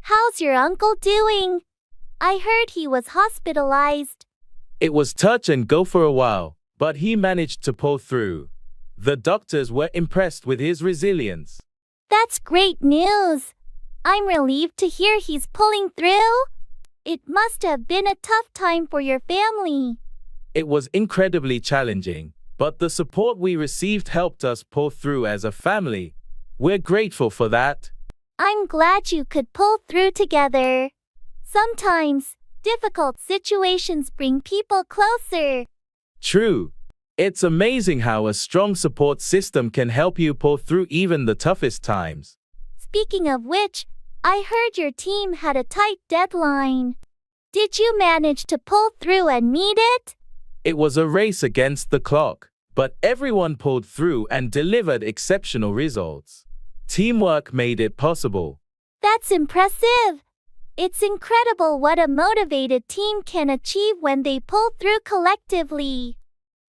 How's your uncle doing? I heard he was hospitalized. It was touch and go for a while, but he managed to pull through. The doctors were impressed with his resilience. That's great news. I'm relieved to hear he's pulling through. It must have been a tough time for your family. It was incredibly challenging, but the support we received helped us pull through as a family. We're grateful for that. I'm glad you could pull through together. Sometimes, difficult situations bring people closer. True. It's amazing how a strong support system can help you pull through even the toughest times. Speaking of which, I heard your team had a tight deadline. Did you manage to pull through and meet it? It was a race against the clock, but everyone pulled through and delivered exceptional results. Teamwork made it possible. That's impressive. It's incredible what a motivated team can achieve when they pull through collectively.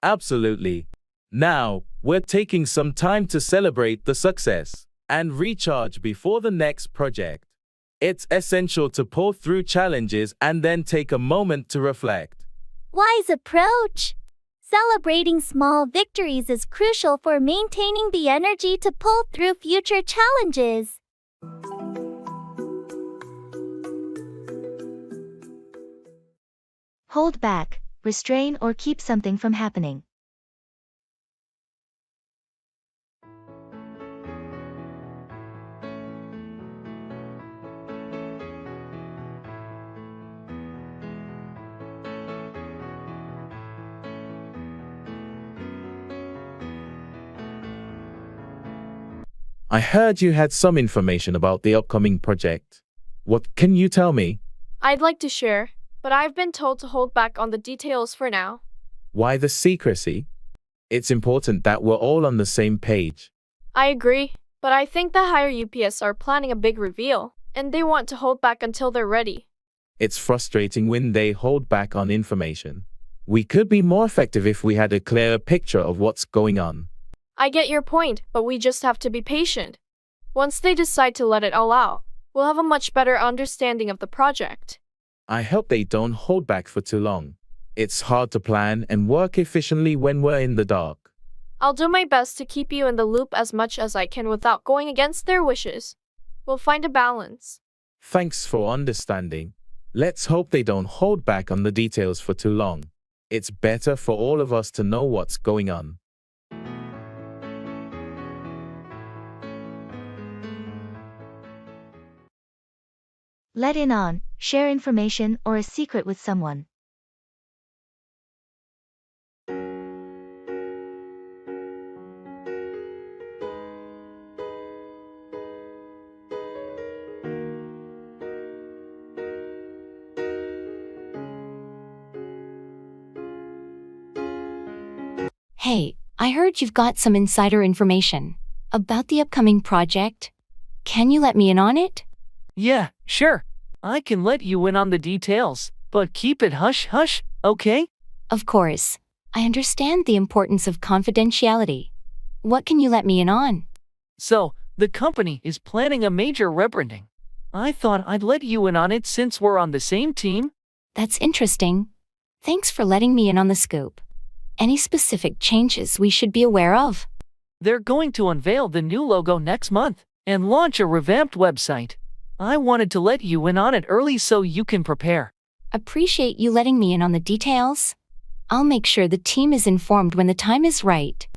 Absolutely. Now, we're taking some time to celebrate the success and recharge before the next project. It's essential to pull through challenges and then take a moment to reflect. Wise approach. Celebrating small victories is crucial for maintaining the energy to pull through future challenges. Hold back, restrain or keep something from happening. I heard you had some information about the upcoming project. What can you tell me? I'd like to share, but I've been told to hold back on the details for now. Why the secrecy? It's important that we're all on the same page. I agree, but I think the higher UPS are planning a big reveal, and they want to hold back until they're ready. It's frustrating when they hold back on information. We could be more effective if we had a clearer picture of what's going on. I get your point, but we just have to be patient. Once they decide to let it all out, we'll have a much better understanding of the project. I hope they don't hold back for too long. It's hard to plan and work efficiently when we're in the dark. I'll do my best to keep you in the loop as much as I can without going against their wishes. We'll find a balance. Thanks for understanding. Let's hope they don't hold back on the details for too long. It's better for all of us to know what's going on. Let in on, share information or a secret with someone. Hey, I heard you've got some insider information about the upcoming project. Can you let me in on it? Yeah, sure. I can let you in on the details, but keep it hush-hush, okay? Of course. I understand the importance of confidentiality. What can you let me in on? So, the company is planning a major rebranding. I thought I'd let you in on it since we're on the same team. That's interesting. Thanks for letting me in on the scoop. Any specific changes we should be aware of? They're going to unveil the new logo next month and launch a revamped website. I wanted to let you in on it early so you can prepare. Appreciate you letting me in on the details. I'll make sure the team is informed when the time is right.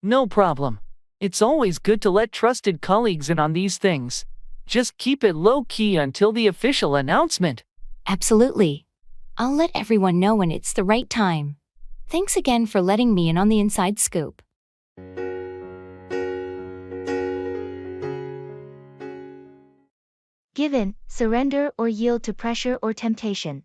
No problem. It's always good to let trusted colleagues in on these things. Just keep it low-key until the official announcement. Absolutely. I'll let everyone know when it's the right time. Thanks again for letting me in on the inside scoop. Give in, surrender, or yield to pressure or temptation.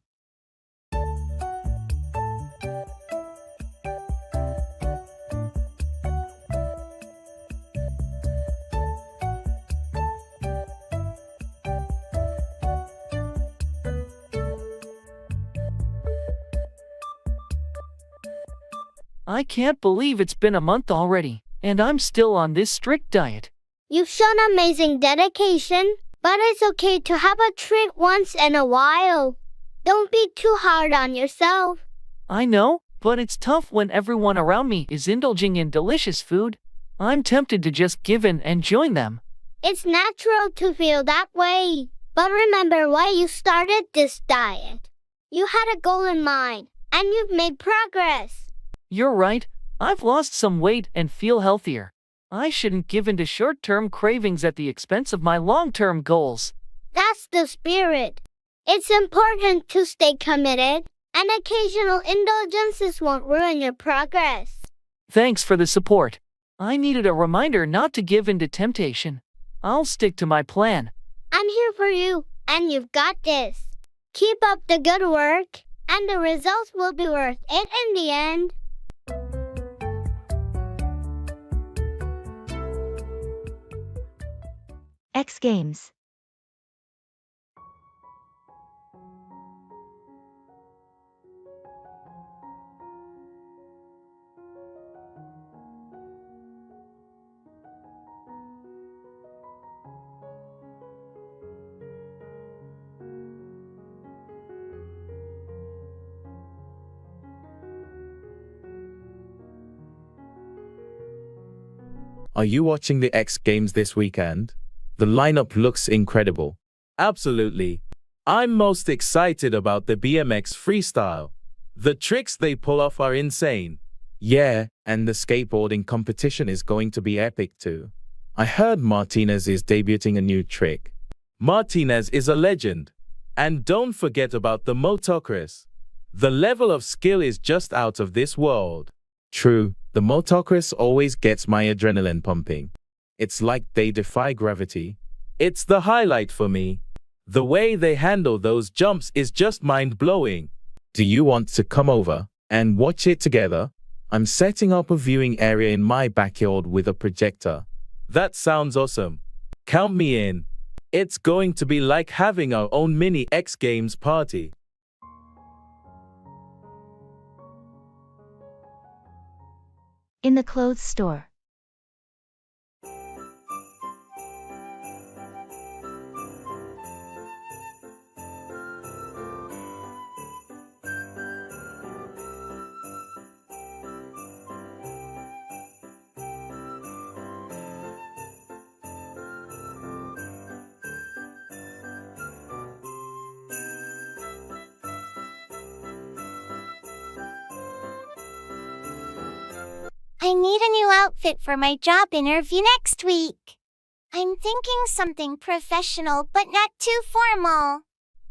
I can't believe it's been a month already, and I'm still on this strict diet. You've shown amazing dedication, but it's okay to have a treat once in a while. Don't be too hard on yourself. I know, but it's tough when everyone around me is indulging in delicious food. I'm tempted to just give in and join them. It's natural to feel that way, but remember why you started this diet. You had a goal in mind, and you've made progress. You're right, I've lost some weight and feel healthier. I shouldn't give in to short-term cravings at the expense of my long-term goals. That's the spirit. It's important to stay committed, and occasional indulgences won't ruin your progress. Thanks for the support. I needed a reminder not to give in to temptation. I'll stick to my plan. I'm here for you, and you've got this. Keep up the good work, and the results will be worth it in the end. X Games. Are you watching the X Games this weekend? The lineup looks incredible. Absolutely. I'm most excited about the BMX freestyle. The tricks they pull off are insane. Yeah, and the skateboarding competition is going to be epic too. I heard Martinez is debuting a new trick. Martinez is a legend. And don't forget about the motocross. The level of skill is just out of this world. True, the motocross always gets my adrenaline pumping. It's like they defy gravity. It's the highlight for me. The way they handle those jumps is just mind-blowing. Do you want to come over and watch it together? I'm setting up a viewing area in my backyard with a projector. That sounds awesome. Count me in. It's going to be like having our own mini X Games party. In the clothes store. I need a new outfit for my job interview next week. I'm thinking something professional but not too formal.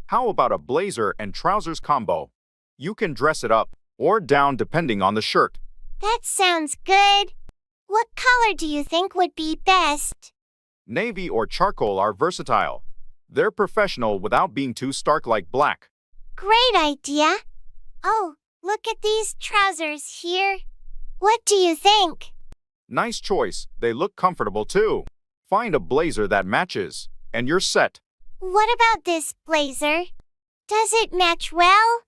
How about a blazer and trousers combo? You can dress it up or down depending on the shirt. That sounds good. What color do you think would be best? Navy or charcoal are versatile. They're professional without being too stark like black. Great idea. Oh, look at these trousers here. What do you think? Nice choice. They look comfortable too. Find a blazer that matches, and you're set. What about this blazer? Does it match well?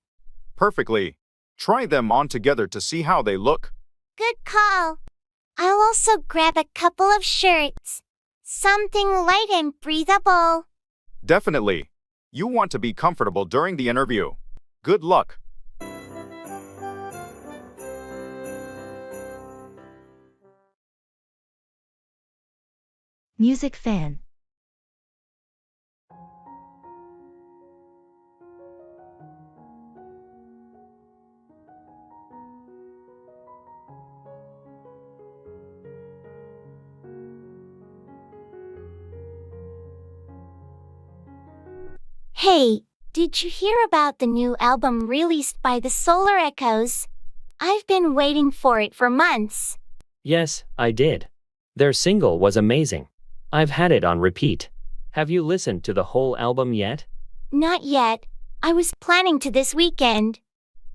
Perfectly. Try them on together to see how they look. Good call. I'll also grab a couple of shirts. Something light and breathable. Definitely. You want to be comfortable during the interview. Good luck. Music fan. Hey, did you hear about the new album released by the Solar Echoes? I've been waiting for it for months. Yes, I did. Their single was amazing. I've had it on repeat. Have you listened to the whole album yet? Not yet. I was planning to this weekend.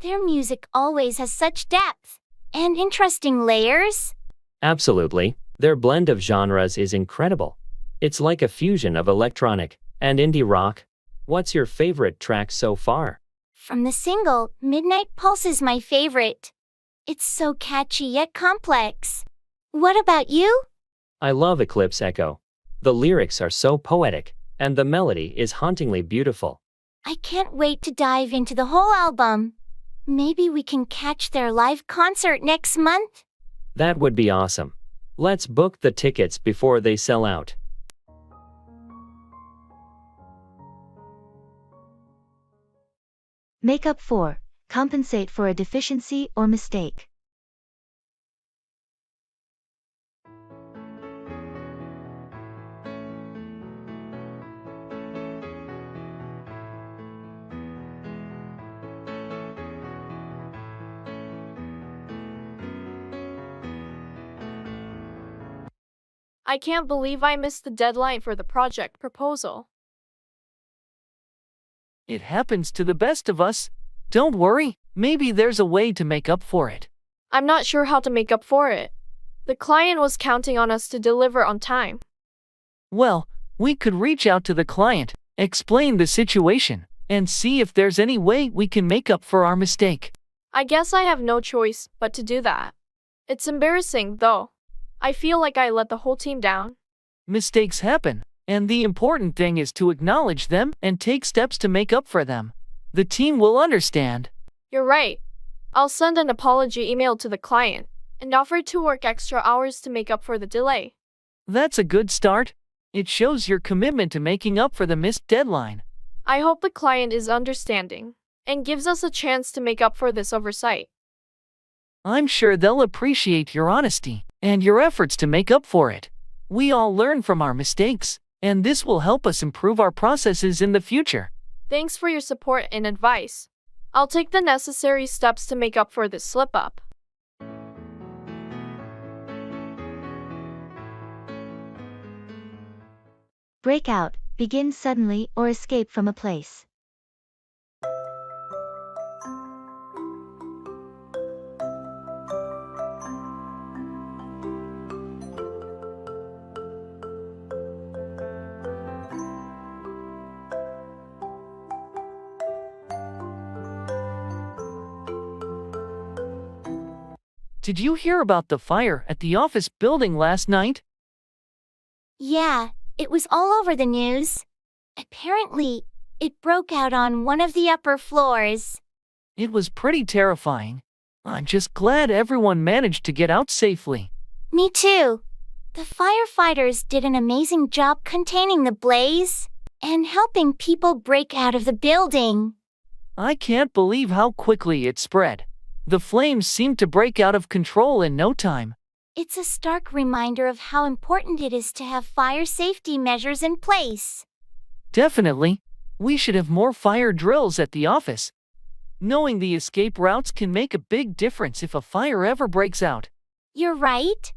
Their music always has such depth and interesting layers. Absolutely. Their blend of genres is incredible. It's like a fusion of electronic and indie rock. What's your favorite track so far? From the single, Midnight Pulse is my favorite. It's so catchy yet complex. What about you? I love Eclipse Echo. The lyrics are so poetic, and the melody is hauntingly beautiful. I can't wait to dive into the whole album. Maybe we can catch their live concert next month? That would be awesome. Let's book the tickets before they sell out. Make up for, compensate for a deficiency or mistake. I can't believe I missed the deadline for the project proposal. It happens to the best of us. Don't worry, maybe there's a way to make up for it. I'm not sure how to make up for it. The client was counting on us to deliver on time. Well, we could reach out to the client, explain the situation, and see if there's any way we can make up for our mistake. I guess I have no choice but to do that. It's embarrassing, though. I feel like I let the whole team down. Mistakes happen, and the important thing is to acknowledge them and take steps to make up for them. The team will understand. You're right. I'll send an apology email to the client and offer to work extra hours to make up for the delay. That's a good start. It shows your commitment to making up for the missed deadline. I hope the client is understanding and gives us a chance to make up for this oversight. I'm sure they'll appreciate your honesty and your efforts to make up for it. We all learn from our mistakes, and this will help us improve our processes in the future. Thanks for your support and advice. I'll take the necessary steps to make up for this slip-up. Break out, begin suddenly or escape from a place. Did you hear about the fire at the office building last night? Yeah, it was all over the news. Apparently, it broke out on one of the upper floors. It was pretty terrifying. I'm just glad everyone managed to get out safely. Me too. The firefighters did an amazing job containing the blaze and helping people break out of the building. I can't believe how quickly it spread. The flames seemed to break out of control in no time. It's a stark reminder of how important it is to have fire safety measures in place. Definitely. We should have more fire drills at the office. Knowing the escape routes can make a big difference if a fire ever breaks out. You're right.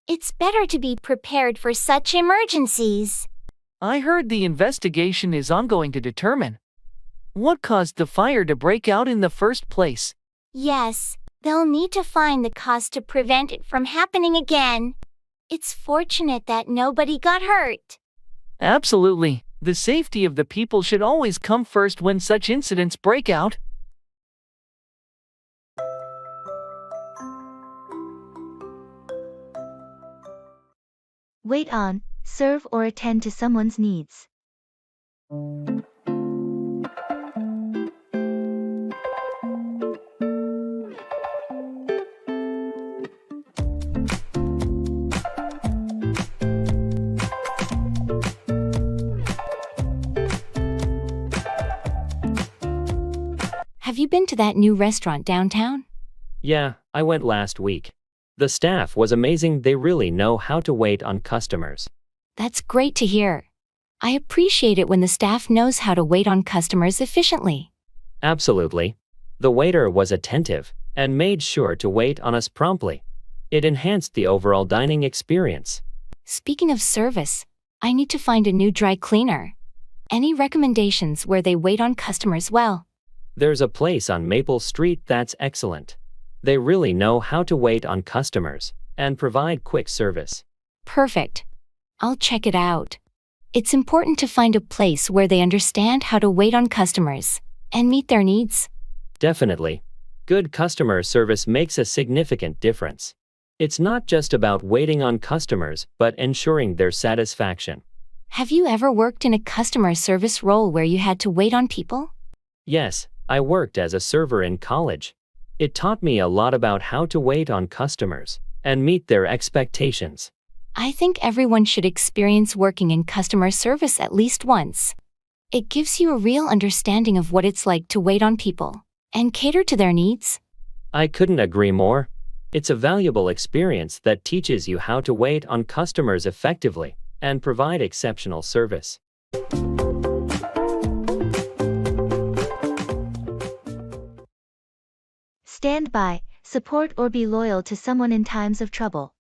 It's better to be prepared for such emergencies. I heard the investigation is ongoing to determine what caused the fire to break out in the first place. Yes, they'll need to find the cause to prevent it from happening again. It's fortunate that nobody got hurt. Absolutely. The safety of the people should always come first when such incidents break out. Wait on, serve or attend to someone's needs. Have you been to that new restaurant downtown? Yeah, I went last week. The staff was amazing. They really know how to wait on customers. That's great to hear. I appreciate it when the staff knows how to wait on customers efficiently. Absolutely. The waiter was attentive and made sure to wait on us promptly. It enhanced the overall dining experience. Speaking of service, I need to find a new dry cleaner. Any recommendations where they wait on customers well? There's a place on Maple Street that's excellent. They really know how to wait on customers and provide quick service. Perfect. I'll check it out. It's important to find a place where they understand how to wait on customers and meet their needs. Definitely. Good customer service makes a significant difference. It's not just about waiting on customers, but ensuring their satisfaction. Have you ever worked in a customer service role where you had to wait on people? Yes, I worked as a server in college. It taught me a lot about how to wait on customers and meet their expectations. I think everyone should experience working in customer service at least once. It gives you a real understanding of what it's like to wait on people and cater to their needs. I couldn't agree more. It's a valuable experience that teaches you how to wait on customers effectively and provide exceptional service. Stand by, support or be loyal to someone in times of trouble.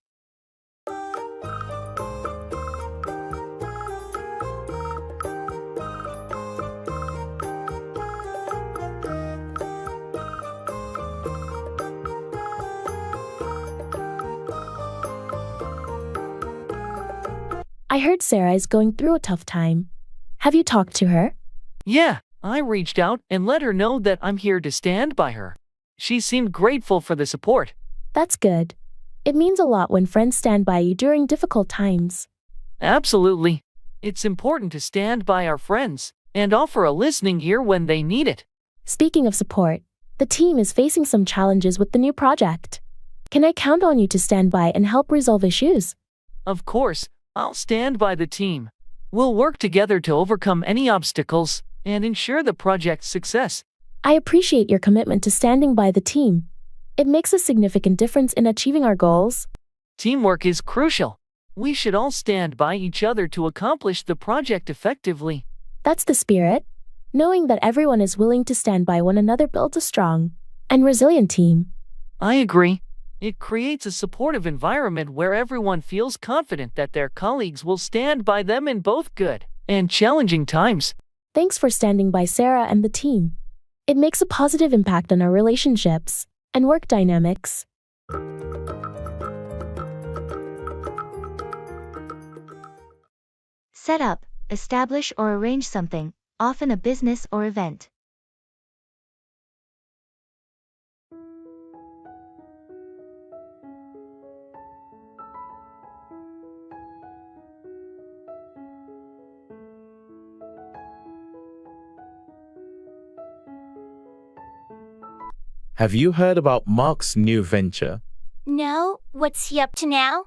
I heard Sarah is going through a tough time. Have you talked to her? Yeah, I reached out and let her know that I'm here to stand by her. She seemed grateful for the support. That's good. It means a lot when friends stand by you during difficult times. Absolutely. It's important to stand by our friends and offer a listening ear when they need it. Speaking of support, the team is facing some challenges with the new project. Can I count on you to stand by and help resolve issues? Of course, I'll stand by the team. We'll work together to overcome any obstacles and ensure the project's success. I appreciate your commitment to standing by the team. It makes a significant difference in achieving our goals. Teamwork is crucial. We should all stand by each other to accomplish the project effectively. That's the spirit. Knowing that everyone is willing to stand by one another builds a strong and resilient team. I agree. It creates a supportive environment where everyone feels confident that their colleagues will stand by them in both good and challenging times. Thanks for standing by Sarah and the team. It makes a positive impact on our relationships and work dynamics. Set up, establish or arrange something, often a business or event. Have you heard about Mark's new venture? No, what's he up to now?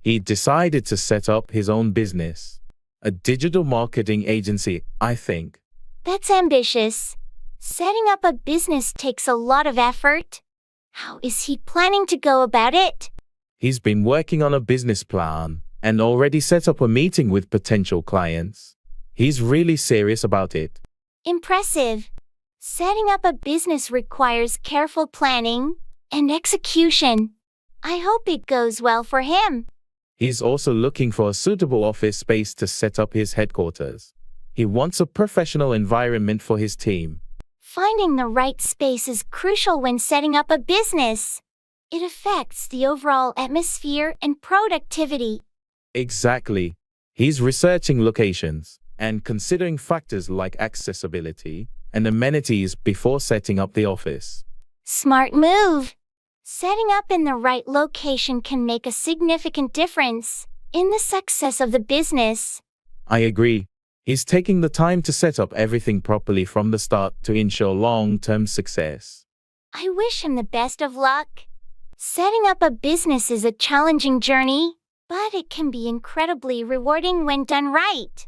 He decided to set up his own business. A digital marketing agency, I think. That's ambitious. Setting up a business takes a lot of effort. How is he planning to go about it? He's been working on a business plan and already set up a meeting with potential clients. He's really serious about it. Impressive. Setting up a business requires careful planning and execution. I hope it goes well for him. He's also looking for a suitable office space to set up his headquarters. He wants a professional environment for his team. Finding the right space is crucial when setting up a business. It affects the overall atmosphere and productivity. Exactly. He's researching locations and considering factors like accessibility and amenities before setting up the office. Smart move. Setting up in the right location can make a significant difference in the success of the business. I agree. He's taking the time to set up everything properly from the start to ensure long-term success. I wish him the best of luck. Setting up a business is a challenging journey, but it can be incredibly rewarding when done right.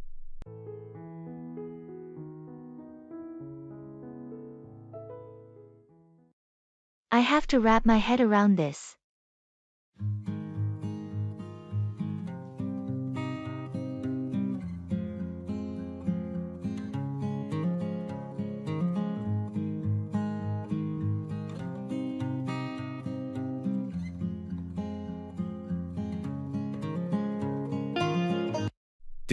I have to wrap my head around this.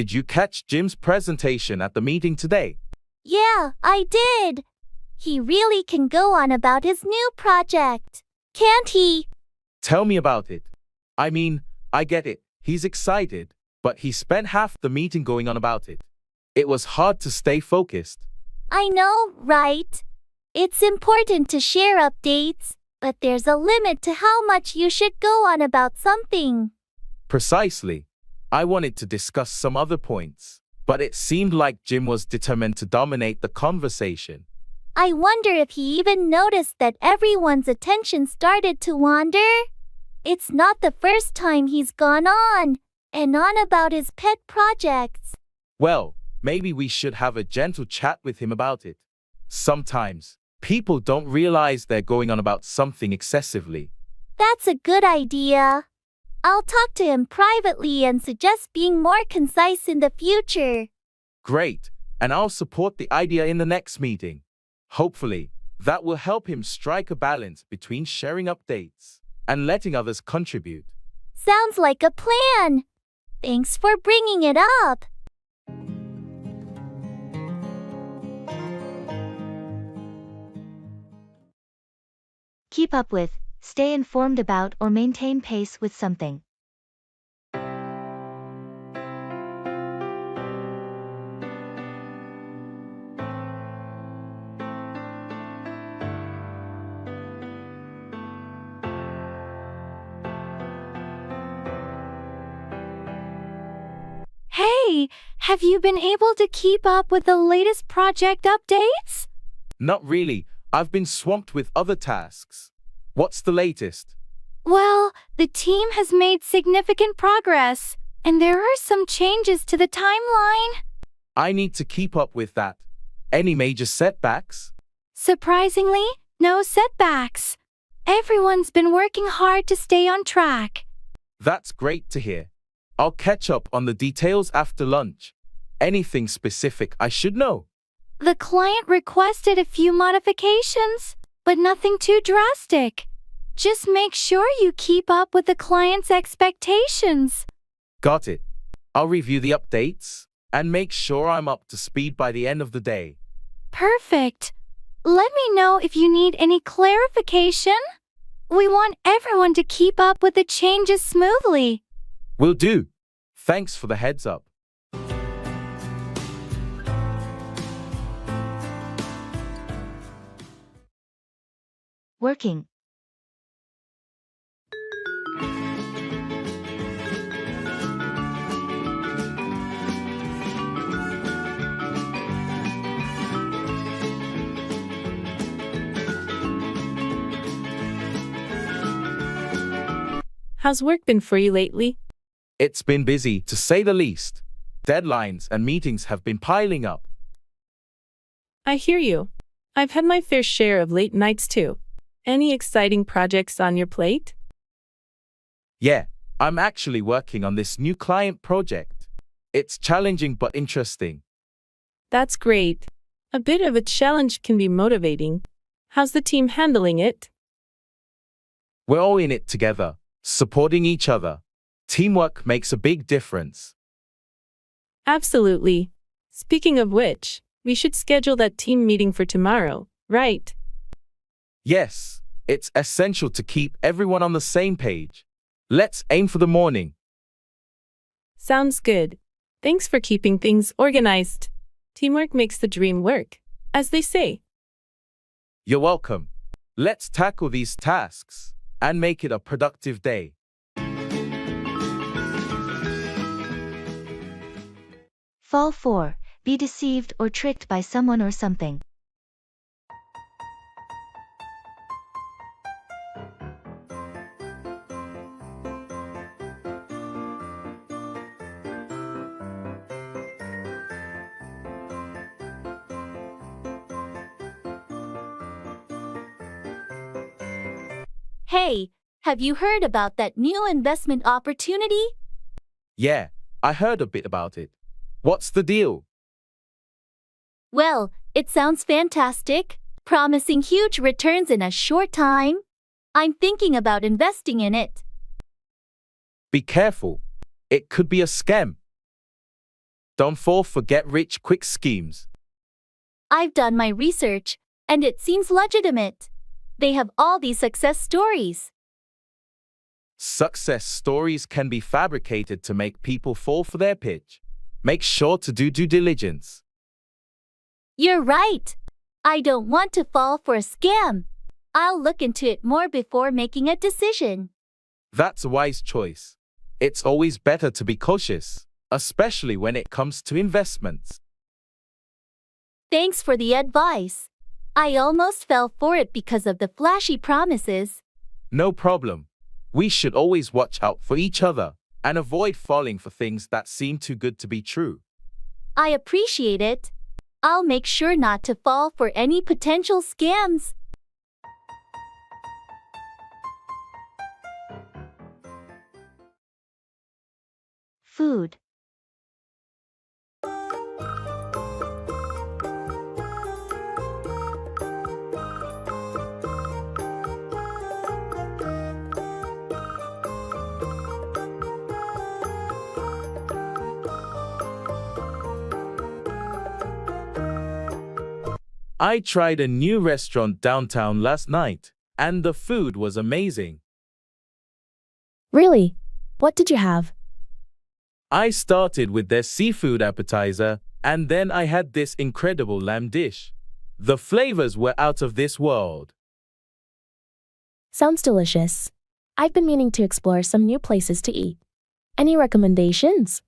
Did you catch Jim's presentation at the meeting today? Yeah, I did. He really can go on about his new project, can't he? Tell me about it. I mean, I get it. He's excited, but he spent half the meeting going on about it. It was hard to stay focused. I know, right? It's important to share updates, but there's a limit to how much you should go on about something. Precisely. I wanted to discuss some other points, but it seemed like Jim was determined to dominate the conversation. I wonder if he even noticed that everyone's attention started to wander. It's not the first time he's gone on and on about his pet projects. Well, maybe we should have a gentle chat with him about it. Sometimes, people don't realize they're going on about something excessively. That's a good idea. I'll talk to him privately and suggest being more concise in the future. Great, and I'll support the idea in the next meeting. Hopefully, that will help him strike a balance between sharing updates and letting others contribute. Sounds like a plan. Thanks for bringing it up. Keep up with, stay informed about or maintain pace with something. Hey, have you been able to keep up with the latest project updates? Not really. I've been swamped with other tasks. What's the latest? Well, the team has made significant progress, and there are some changes to the timeline. I need to keep up with that. Any major setbacks? Surprisingly, no setbacks. Everyone's been working hard to stay on track. That's great to hear. I'll catch up on the details after lunch. Anything specific I should know? The client requested a few modifications, but nothing too drastic. Just make sure you keep up with the client's expectations. Got it. I'll review the updates and make sure I'm up to speed by the end of the day. Perfect. Let me know if you need any clarification. We want everyone to keep up with the changes smoothly. Will do. Thanks for the heads up. Working. How's work been for you lately? It's been busy, to say the least. Deadlines and meetings have been piling up. I hear you. I've had my fair share of late nights too. Any exciting projects on your plate? Yeah, I'm actually working on this new client project. It's challenging but interesting. That's great. A bit of a challenge can be motivating. How's the team handling it? We're all in it together, supporting each other. Teamwork makes a big difference. Absolutely. Speaking of which, we should schedule that team meeting for tomorrow, right? Yes, it's essential to keep everyone on the same page. Let's aim for the morning. Sounds good. Thanks for keeping things organized. Teamwork makes the dream work, as they say. You're welcome. Let's tackle these tasks and make it a productive day. Fall 4. Be deceived or tricked by someone or something. Hey, have you heard about that new investment opportunity? Yeah, I heard a bit about it. What's the deal? Well, it sounds fantastic, promising huge returns in a short time. I'm thinking about investing in it. Be careful. It could be a scam. Don't fall for get-rich-quick schemes. I've done my research, and it seems legitimate. They have all these success stories. Success stories can be fabricated to make people fall for their pitch. Make sure to do due diligence. You're right. I don't want to fall for a scam. I'll look into it more before making a decision. That's a wise choice. It's always better to be cautious, especially when it comes to investments. Thanks for the advice. I almost fell for it because of the flashy promises. No problem. We should always watch out for each other and avoid falling for things that seem too good to be true. I appreciate it. I'll make sure not to fall for any potential scams. Food. I tried a new restaurant downtown last night, and the food was amazing. Really? What did you have? I started with their seafood appetizer, and then I had this incredible lamb dish. The flavors were out of this world. Sounds delicious. I've been meaning to explore some new places to eat. Any recommendations?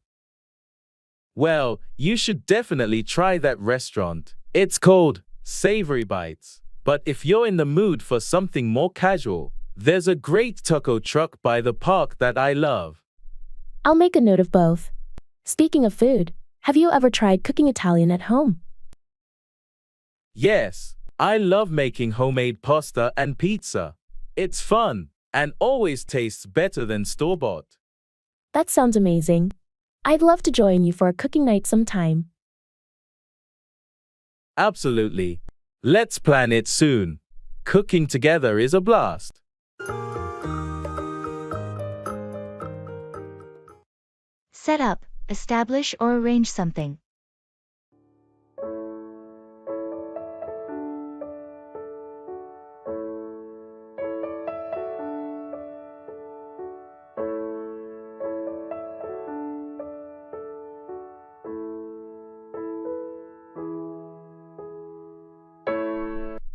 Well, you should definitely try that restaurant. It's called Savory Bites. But if you're in the mood for something more casual, there's a great taco truck by the park that I love. I'll make a note of both. Speaking of food, have you ever tried cooking Italian at home? Yes, I love making homemade pasta and pizza. It's fun and always tastes better than store-bought. That sounds amazing. I'd love to join you for a cooking night sometime. Absolutely. Let's plan it soon. Cooking together is a blast. Set up, establish or arrange something.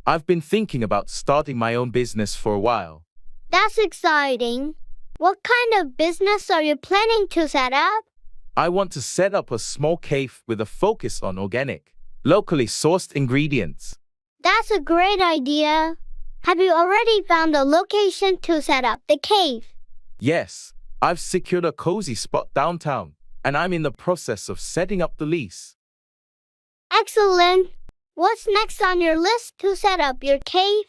I've been thinking about starting my own business for a while. That's exciting. What kind of business are you planning to set up? I want to set up a small cave with a focus on organic, locally sourced ingredients. That's a great idea. Have you already found a location to set up the cave? Yes, I've secured a cozy spot downtown, and I'm in the process of setting up the lease. Excellent. What's next on your list to set up your cave?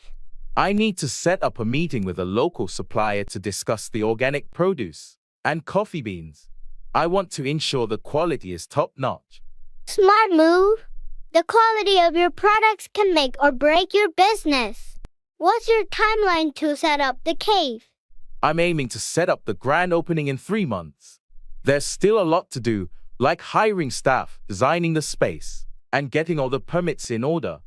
I need to set up a meeting with a local supplier to discuss the organic produce and coffee beans. I want to ensure the quality is top-notch. Smart move. The quality of your products can make or break your business. What's your timeline to set up the cave? I'm aiming to set up the grand opening in 3 months. There's still a lot to do, like hiring staff, designing the space, and getting all the permits in order.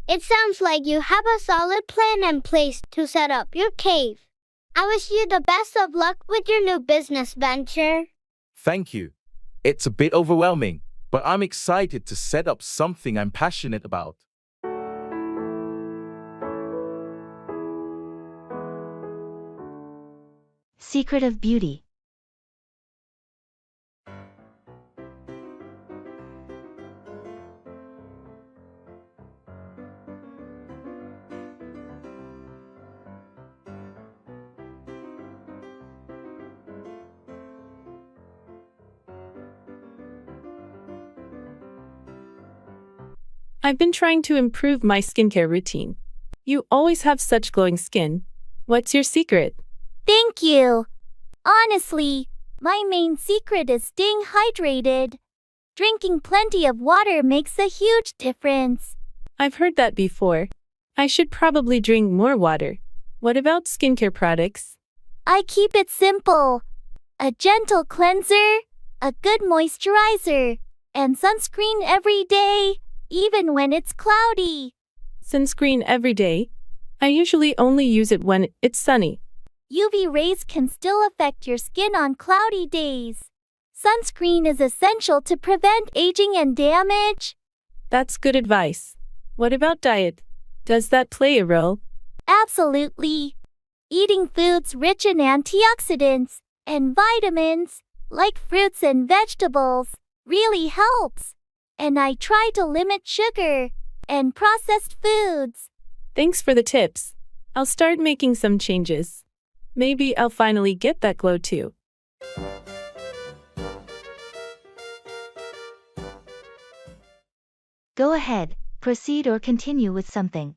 It sounds like you have a solid plan in place to set up your cave. I wish you the best of luck with your new business venture. Thank you. It's a bit overwhelming, but I'm excited to set up something I'm passionate about. Secret of beauty. I've been trying to improve my skincare routine. You always have such glowing skin. What's your secret? Thank you. Honestly, my main secret is staying hydrated. Drinking plenty of water makes a huge difference. I've heard that before. I should probably drink more water. What about skincare products? I keep it simple. A gentle cleanser, a good moisturizer, And sunscreen every day, even when it's cloudy. Sunscreen every day? I usually only use it when it's sunny. UV rays can still affect your skin on cloudy days. Sunscreen is essential to prevent aging and damage. That's good advice. What about diet? Does that play a role? Absolutely. Eating foods rich in antioxidants and vitamins, like fruits and vegetables, really helps. And I try to limit sugar and processed foods. Thanks for the tips. I'll start making some changes. Maybe I'll finally get that glow too. Go ahead, proceed or continue with something.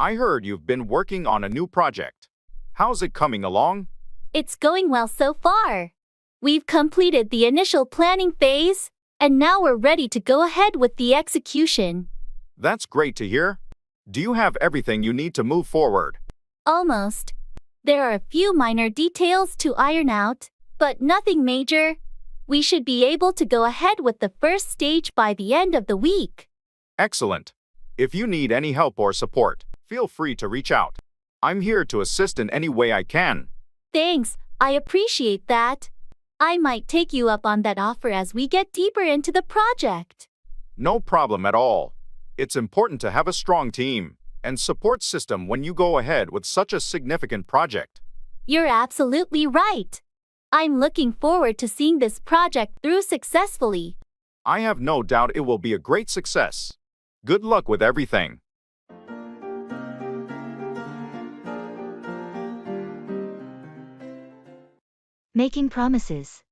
I heard you've been working on a new project. How's it coming along? It's going well so far. We've completed the initial planning phase, and now we're ready to go ahead with the execution. That's great to hear. Do you have everything you need to move forward? Almost. There are a few minor details to iron out, but nothing major. We should be able to go ahead with the first stage by the end of the week. Excellent. If you need any help or support, feel free to reach out. I'm here to assist in any way I can. Thanks, I appreciate that. I might take you up on that offer as we get deeper into the project. No problem at all. It's important to have a strong team and support system when you go ahead with such a significant project. You're absolutely right. I'm looking forward to seeing this project through successfully. I have no doubt it will be a great success. Good luck with everything. Making promises.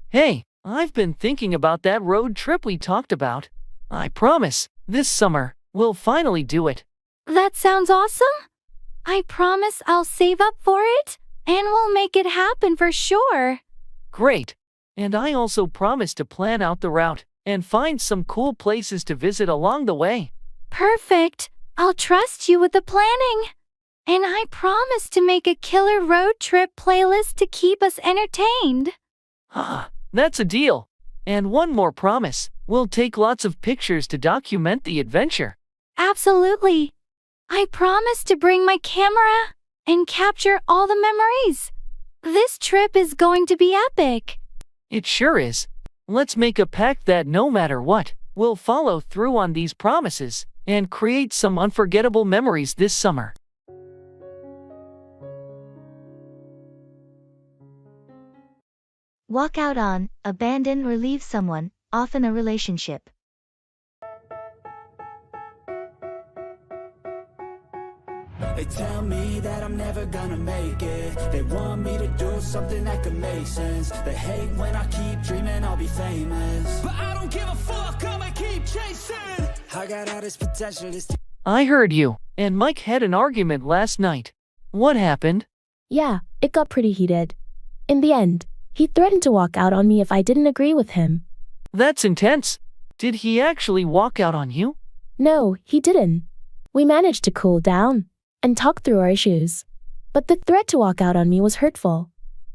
Hey, I've been thinking about that road trip we talked about. I promise, this summer, we'll finally do it. That sounds awesome. I promise I'll save up for it, and we'll make it happen for sure. Great. And I also promise to plan out the route and find some cool places to visit along the way. Perfect. I'll trust you with the planning. And I promise to make a killer road trip playlist to keep us entertained. Ah, that's a deal. And one more promise. We'll take lots of pictures to document the adventure. Absolutely. I promise to bring my camera and capture all the memories. This trip is going to be epic. It sure is. Let's make a pact that no matter what, we'll follow through on these promises and create some unforgettable memories this summer. Walk out on, abandon or leave someone, often a relationship. They tell me that I'm never gonna make it. They want me to do something that could make sense. They hate when I keep dreaming I'll be famous, but I don't give a fuck, I'ma keep chasing. I got all this potential, I heard you and Mike had an argument last night. What happened? Yeah, it got pretty heated. In the end, he threatened to walk out on me if I didn't agree with him. That's intense. Did he actually walk out on you? No, he didn't. We managed to cool down and talk through our issues. But the threat to walk out on me was hurtful.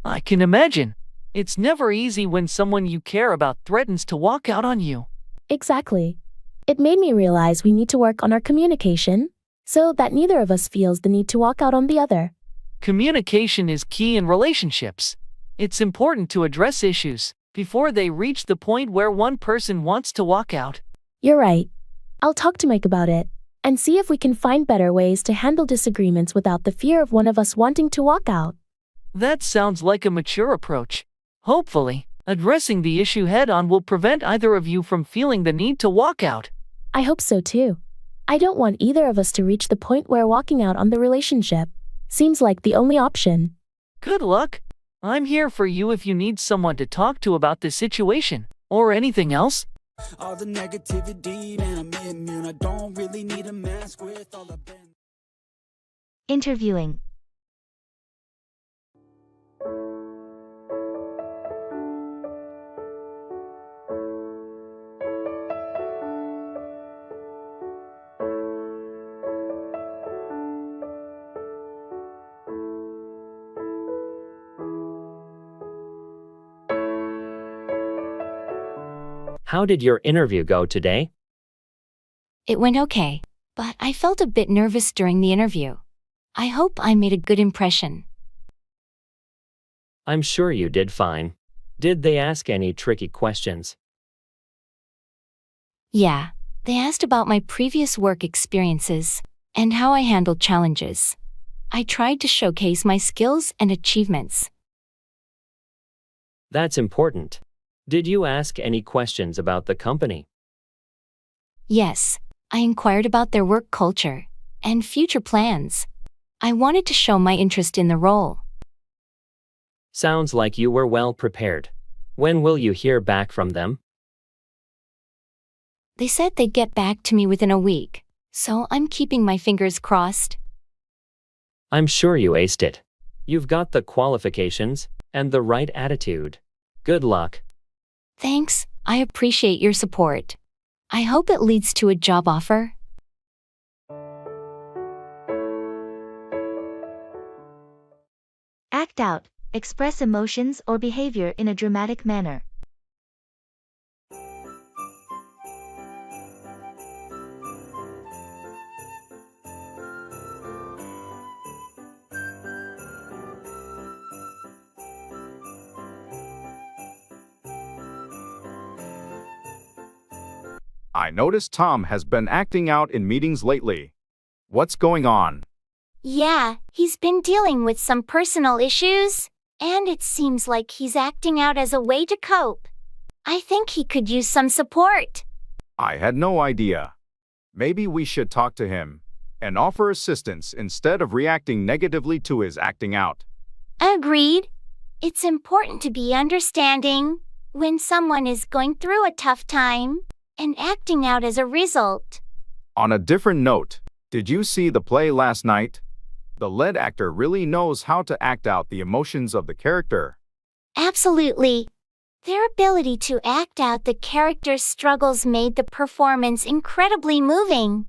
I can imagine. It's never easy when someone you care about threatens to walk out on you. Exactly. It made me realize we need to work on our communication so that neither of us feels the need to walk out on the other. Communication is key in relationships. It's important to address issues before they reach the point where one person wants to walk out. You're right. I'll talk to Mike about it and see if we can find better ways to handle disagreements without the fear of one of us wanting to walk out. That sounds like a mature approach. Hopefully, addressing the issue head-on will prevent either of you from feeling the need to walk out. I hope so too. I don't want either of us to reach the point where walking out on the relationship seems like the only option. Good luck. I'm here for you if you need someone to talk to about this situation or anything else. All the negativity, man, I'm immune. I don't really need a mask with all the been. Interviewing. How did your interview go today? It went okay, but I felt a bit nervous during the interview. I hope I made a good impression. I'm sure you did fine. Did they ask any tricky questions? Yeah, they asked about my previous work experiences and how I handled challenges. I tried to showcase my skills and achievements. That's important. Did you ask any questions about the company? Yes, I inquired about their work culture and future plans. I wanted to show my interest in the role. Sounds like you were well prepared. When will you hear back from them? They said they'd get back to me within a week, so I'm keeping my fingers crossed. I'm sure you aced it. You've got the qualifications and the right attitude. Good luck. Thanks, I appreciate your support. I hope it leads to a job offer. Act out. Express emotions or behavior in a dramatic manner. I noticed Tom has been acting out in meetings lately. What's going on? Yeah, he's been dealing with some personal issues, and it seems like he's acting out as a way to cope. I think he could use some support. I had no idea. Maybe we should talk to him and offer assistance instead of reacting negatively to his acting out. Agreed. It's important to be understanding when someone is going through a tough time and acting out as a result. On a different note, did you see the play last night? The lead actor really knows how to act out the emotions of the character. Absolutely. Their ability to act out the character's struggles made the performance incredibly moving.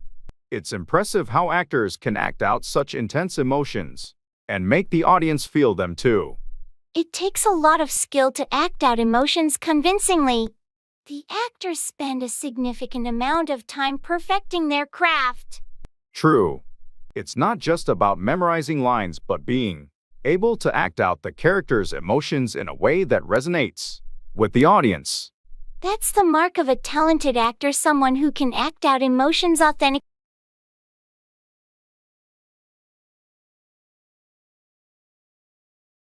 It's impressive how actors can act out such intense emotions and make the audience feel them too. It takes a lot of skill to act out emotions convincingly. The actors spend a significant amount of time perfecting their craft. True. It's not just about memorizing lines but being able to act out the character's emotions in a way that resonates with the audience. That's the mark of a talented actor, someone who can act out emotions authentically.